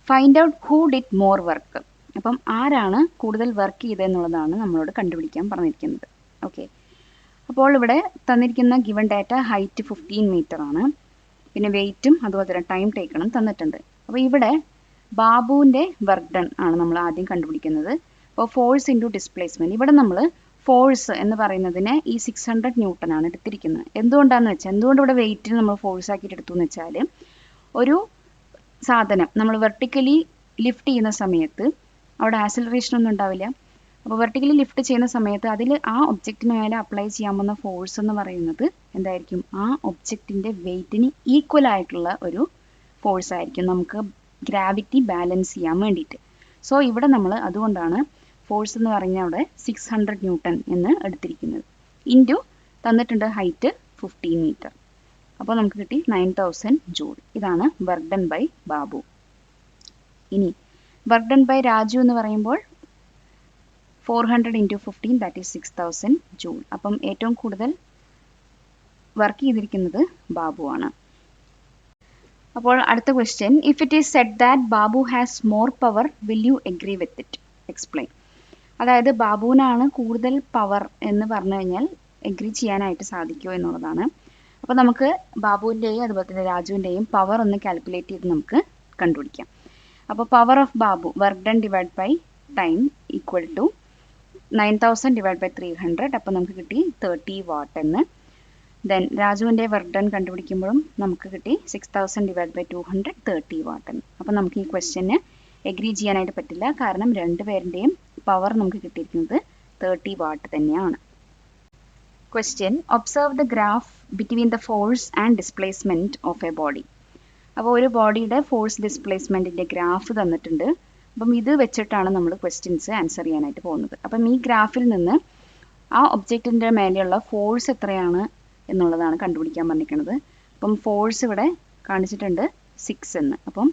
find out who did more work. അപ്പം ആരാണ് കൂടുതൽ വർക്ക് ചെയ്തതെന്നുള്ളതാണ് നമ്മളോട് കണ്ടുപിടിക്കാൻ പറഞ്ഞിരിക്കുന്നത്. ഓക്കെ, അപ്പോൾ ഇവിടെ തന്നിരിക്കുന്ന ഗിവൺ ഡാറ്റ ഹൈറ്റ് 15 മീറ്റർ ആണ്. പിന്നെ വെയിറ്റും അതുപോലെ തന്നെ ടൈം ടേക്കണും തന്നിട്ടുണ്ട്. അപ്പോൾ ഇവിടെ ബാബുവിൻ്റെ വർക്ക് ഡൺ ആണ് നമ്മൾ ആദ്യം കണ്ടുപിടിക്കുന്നത്. അപ്പോൾ ഫോഴ്സ് ഇൻറ്റു ഡിസ്പ്ലേസ്മെൻറ്റ്, ഇവിടെ നമ്മൾ ഫോഴ്സ് എന്ന് പറയുന്നതിനെ ഈ 600 ന്യൂട്ടൺ ആണ് എടുത്തിരിക്കുന്നത്. എന്തുകൊണ്ട് ഇവിടെ വെയിറ്റിന് നമ്മൾ ഫോഴ്സ് ആക്കിയിട്ട് എടുത്തു എന്ന് വെച്ചാൽ, ഒരു സാധനം നമ്മൾ വെർട്ടിക്കലി ലിഫ്റ്റ് ചെയ്യുന്ന സമയത്ത് അവിടെ ആക്സിലറേഷൻ ഒന്നും ഉണ്ടാവില്ല. അപ്പോൾ വെർട്ടിക്കലി ലിഫ്റ്റ് ചെയ്യുന്ന സമയത്ത് അതിൽ ആ ഒബ്ജക്റ്റിന് മേലെ അപ്ലൈ ചെയ്യാൻ പോകുന്ന ഫോഴ്സ് എന്ന് പറയുന്നത് എന്തായിരിക്കും? ആ ഒബ്ജക്റ്റിൻ്റെ വെയിറ്റിന് ഈക്വൽ ആയിട്ടുള്ള ഒരു ഫോഴ്സ് ആയിരിക്കും നമുക്ക് ഗ്രാവിറ്റി ബാലൻസ് ചെയ്യാൻ വേണ്ടിയിട്ട്. സോ ഇവിടെ നമ്മൾ അതുകൊണ്ടാണ് ഫോഴ്സ് എന്ന് പറഞ്ഞാൽ അവിടെ 600 ന്യൂട്ടൺ എന്ന് എടുത്തിരിക്കുന്നത്. ഇൻറ്റു തന്നിട്ടുണ്ട് ഹൈറ്റ് 15 മീറ്റർ. അപ്പോൾ നമുക്ക് കിട്ടി 9000 ജൂൾ. ഇതാണ് വർക്ക് ഡൺ ബൈ ബാബു. ഇനി വർക്ക് ഡൺ ബൈ രാജു എന്ന് പറയുമ്പോൾ 400 ഇൻറ്റു 15 ദാറ്റ് ഈസ് 6000 ജൂൾ. അപ്പം ഏറ്റവും കൂടുതൽ വർക്ക് ചെയ്തിരിക്കുന്നത് ബാബു ആണ്. അപ്പോൾ അടുത്ത question, if it is said that Babu has more power will you agree with it? Explain. അതായത് ബാബുവിനാണ് കൂടുതൽ പവർ എന്ന് പറഞ്ഞു കഴിഞ്ഞാൽ എഗ്രി ചെയ്യാനായിട്ട് സാധിക്കുമോ എന്നുള്ളതാണ്. അപ്പോൾ നമുക്ക് ബാബുവിൻ്റെയും അതുപോലെ തന്നെ രാജുവിൻ്റെയും പവർ ഒന്ന് കാൽക്കുലേറ്റ് ചെയ്ത് നമുക്ക് കണ്ടുപിടിക്കാം. അപ്പോൾ power of Babu work done divide by time equal to 9000 divide by 300. അപ്പോൾ നമുക്ക് കിട്ടി 30 വാട്ട് എന്ന്. ദെൻ രാജുവിൻ്റെ വർക്ക് ഡൺ കണ്ടുപിടിക്കുമ്പോഴും നമുക്ക് കിട്ടി 6000 ഡിവൈഡ് ബൈ 200 30 വാട്ട് എന്ന്. അപ്പോൾ നമുക്ക് ഈ ക്വസ്റ്റ്യന് എഗ്രി ചെയ്യാനായിട്ട് പറ്റില്ല, കാരണം രണ്ടുപേരുടെയും പവർ നമുക്ക് കിട്ടിയിരിക്കുന്നത് 30 വാട്ട് തന്നെയാണ്. Question, observe the graph between the force and displacement of A body. അപ്പോൾ ഒരു ബോഡിയുടെ ഫോഴ്സ് ഡിസ്പ്ലേസ്മെൻറ്റിൻ്റെ ഗ്രാഫ് തന്നിട്ടുണ്ട്. അപ്പം ഇത് വെച്ചിട്ടാണ് നമ്മൾ ക്വസ്റ്റ്യൻസ് ആൻസർ ചെയ്യാനായിട്ട് പോകുന്നത്. അപ്പം ഈ ഗ്രാഫിൽ നിന്ന് ആ ഒബ്ജക്റ്റിൻ്റെ മേലെയുള്ള ഫോഴ്സ് എത്രയാണ് എന്നുള്ളതാണ് കണ്ടുപിടിക്കാൻ പറഞ്ഞിരിക്കുന്നത്. അപ്പം ഫോഴ്സ് ഇവിടെ കാണിച്ചിട്ടുണ്ട് 6 എന്ന്. അപ്പം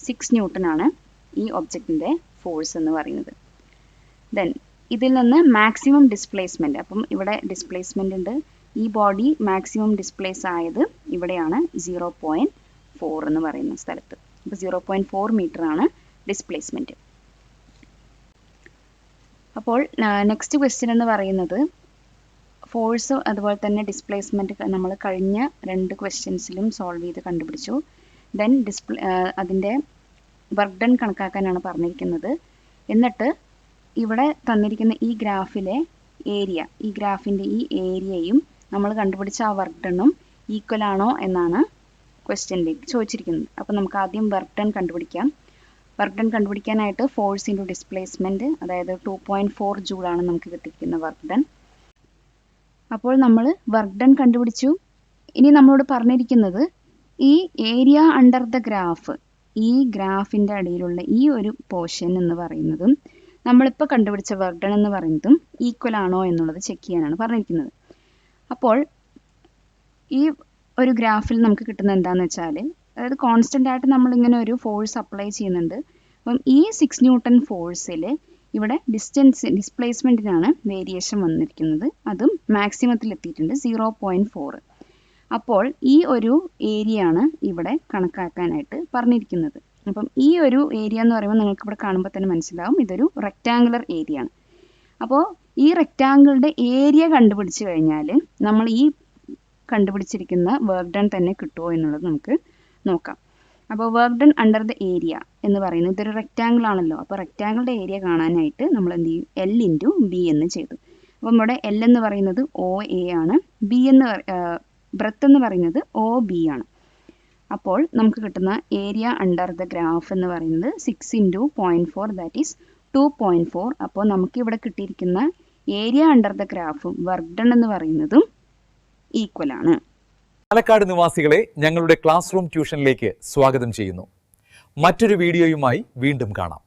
6 ന്യൂട്ടൺ ആണ് ഈ ഒബ്ജക്റ്റിൻ്റെ ഫോഴ്സ് എന്ന് പറയുന്നത്. ദെൻ ഇതിൽ നിന്ന് മാക്സിമം ഡിസ്പ്ലേസ്മെൻറ്റ്, അപ്പം ഇവിടെ ഡിസ്പ്ലേസ്മെൻ്റ് ഉണ്ട്. ഈ ബോഡി മാക്സിമം ഡിസ്പ്ലേസ് ആയത് ഇവിടെയാണ് 0.4 എന്ന് പറയുന്ന സ്ഥലത്ത്. അപ്പോൾ 0.4 മീറ്റർ ആണ് ഡിസ്പ്ലേസ്മെൻറ്റ്. അപ്പോൾ നെക്സ്റ്റ് ക്വസ്റ്റ്യൻ എന്ന് പറയുന്നത് ഫോഴ്സ് അതുപോലെ തന്നെ ഡിസ്പ്ലേസ്മെൻറ്റ് നമ്മൾ കഴിഞ്ഞ 2 ക്വസ്റ്റ്യൻസിലും സോൾവ് ചെയ്ത് കണ്ടുപിടിച്ചു. ദെൻ അതിൻ്റെ വർക്ക് ഡൺ കണക്കാക്കാനാണ് പറഞ്ഞിരിക്കുന്നത്. എന്നിട്ട് ഇവിടെ തന്നിരിക്കുന്ന ഈ ഗ്രാഫിലെ ഏരിയ, ഈ ഗ്രാഫിൻ്റെ ഈ ഏരിയയും നമ്മൾ കണ്ടുപിടിച്ച ആ വർക്ക് ഡണ്ണും ഈക്വൽ ആണോ എന്നാണ് ക്വസ്റ്റ്യനിലേക്ക് ചോദിച്ചിരിക്കുന്നത്. അപ്പോൾ നമുക്ക് ആദ്യം വർക്ക് ഡൺ കണ്ടുപിടിക്കാം. വർക്ക് ഡൺ കണ്ടുപിടിക്കാനായിട്ട് ഫോഴ്സ് ഇൻറ്റു ഡിസ്പ്ലേസ്മെൻറ്റ്, അതായത് 2.4 ജൂളാണ് നമുക്ക് കിട്ടിയിരിക്കുന്ന വർക്ക് ഡൺ. അപ്പോൾ നമ്മൾ വർക്ക് ഡൺ കണ്ടുപിടിച്ചു. ഇനി നമ്മളോട് പറഞ്ഞിരിക്കുന്നത് ഈ ഏരിയ അണ്ടർ ദ ഗ്രാഫ്, ഈ ഗ്രാഫിൻ്റെ അടിയിലുള്ള ഈ ഒരു പോർഷൻ എന്ന് പറയുന്നതും നമ്മളിപ്പോൾ കണ്ടുപിടിച്ച വർക്ക് ഡൺ എന്ന് പറയുന്നതും ഈക്വൽ ആണോ എന്നുള്ളത് ചെക്ക് ചെയ്യാനാണ് പറഞ്ഞിരിക്കുന്നത്. അപ്പോൾ ഈ ഒരു ഗ്രാഫിൽ നമുക്ക് കിട്ടുന്നത് എന്താണെന്ന് വെച്ചാൽ, അതായത് കോൺസ്റ്റൻ്റ് ആയിട്ട് നമ്മളിങ്ങനെ ഒരു ഫോഴ്സ് അപ്ലൈ ചെയ്യുന്നുണ്ട്. അപ്പം ഈ 6 ന്യൂട്ടൺ ഫോഴ്സിൽ ഇവിടെ ഡിസ്പ്ലേസ്മെൻറ്റിനാണ് വേരിയേഷൻ വന്നിരിക്കുന്നത്. അതും മാക്സിമത്തിൽ എത്തിയിട്ടുണ്ട് 0.4. അപ്പോൾ ഈ ഒരു ഏരിയ ആണ് ഇവിടെ കണക്കാക്കാനായിട്ട് പറഞ്ഞിരിക്കുന്നത്. അപ്പം ഈ ഒരു ഏരിയ എന്ന് പറയുമ്പോൾ നിങ്ങൾക്ക് ഇവിടെ കാണുമ്പോൾ തന്നെ മനസ്സിലാവും ഇതൊരു റെക്റ്റാങ്കുലർ ഏരിയ ആണ്. അപ്പോൾ ഈ റെക്റ്റാങ്കിളുടെ ഏരിയ കണ്ടുപിടിച്ച് കഴിഞ്ഞാൽ നമ്മൾ ഈ കണ്ടുപിടിച്ചിരിക്കുന്ന വർക്ക് ഡൺ തന്നെ കിട്ടുമോ എന്നുള്ളത് നമുക്ക് നോക്കാം. അപ്പോൾ work done under the area എന്ന് പറയുന്നത് ഇതൊരു റെക്റ്റാങ്കിൾ ആണല്ലോ. അപ്പോൾ റെക്റ്റാങ്കിളുടെ ഏരിയ കാണാനായിട്ട് നമ്മൾ എന്ത് ചെയ്യും? L ഇൻറ്റു ബി എന്ന് ചെയ്തു. അപ്പം ഇവിടെ L എന്ന് പറയുന്നത് OA ആണ്, B എന്ന് ബ്രെത്ത് എന്ന് പറയുന്നത് OB ആണ്. അപ്പോൾ നമുക്ക് കിട്ടുന്ന ഏരിയ അണ്ടർ ദ ഗ്രാഫ് എന്ന് പറയുന്നത് 6 ഇൻറ്റു 0.4 ദാറ്റ് ഈസ് 2.4. അപ്പോൾ നമുക്ക് ഇവിടെ കിട്ടിയിരിക്കുന്ന ഏരിയ അണ്ടർ ദ ഗ്രാഫും വർക്ക് ഡൺ എന്ന് പറയുന്നതും ഈക്വൽ ആണ്. പാലക്കാട് നിവാസികളെ ഞങ്ങളുടെ ക്ലാസ് റൂം ട്യൂഷനിലേക്ക് സ്വാഗതം ചെയ്യുന്നു. മറ്റൊരു വീഡിയോയുമായി വീണ്ടും കാണാം.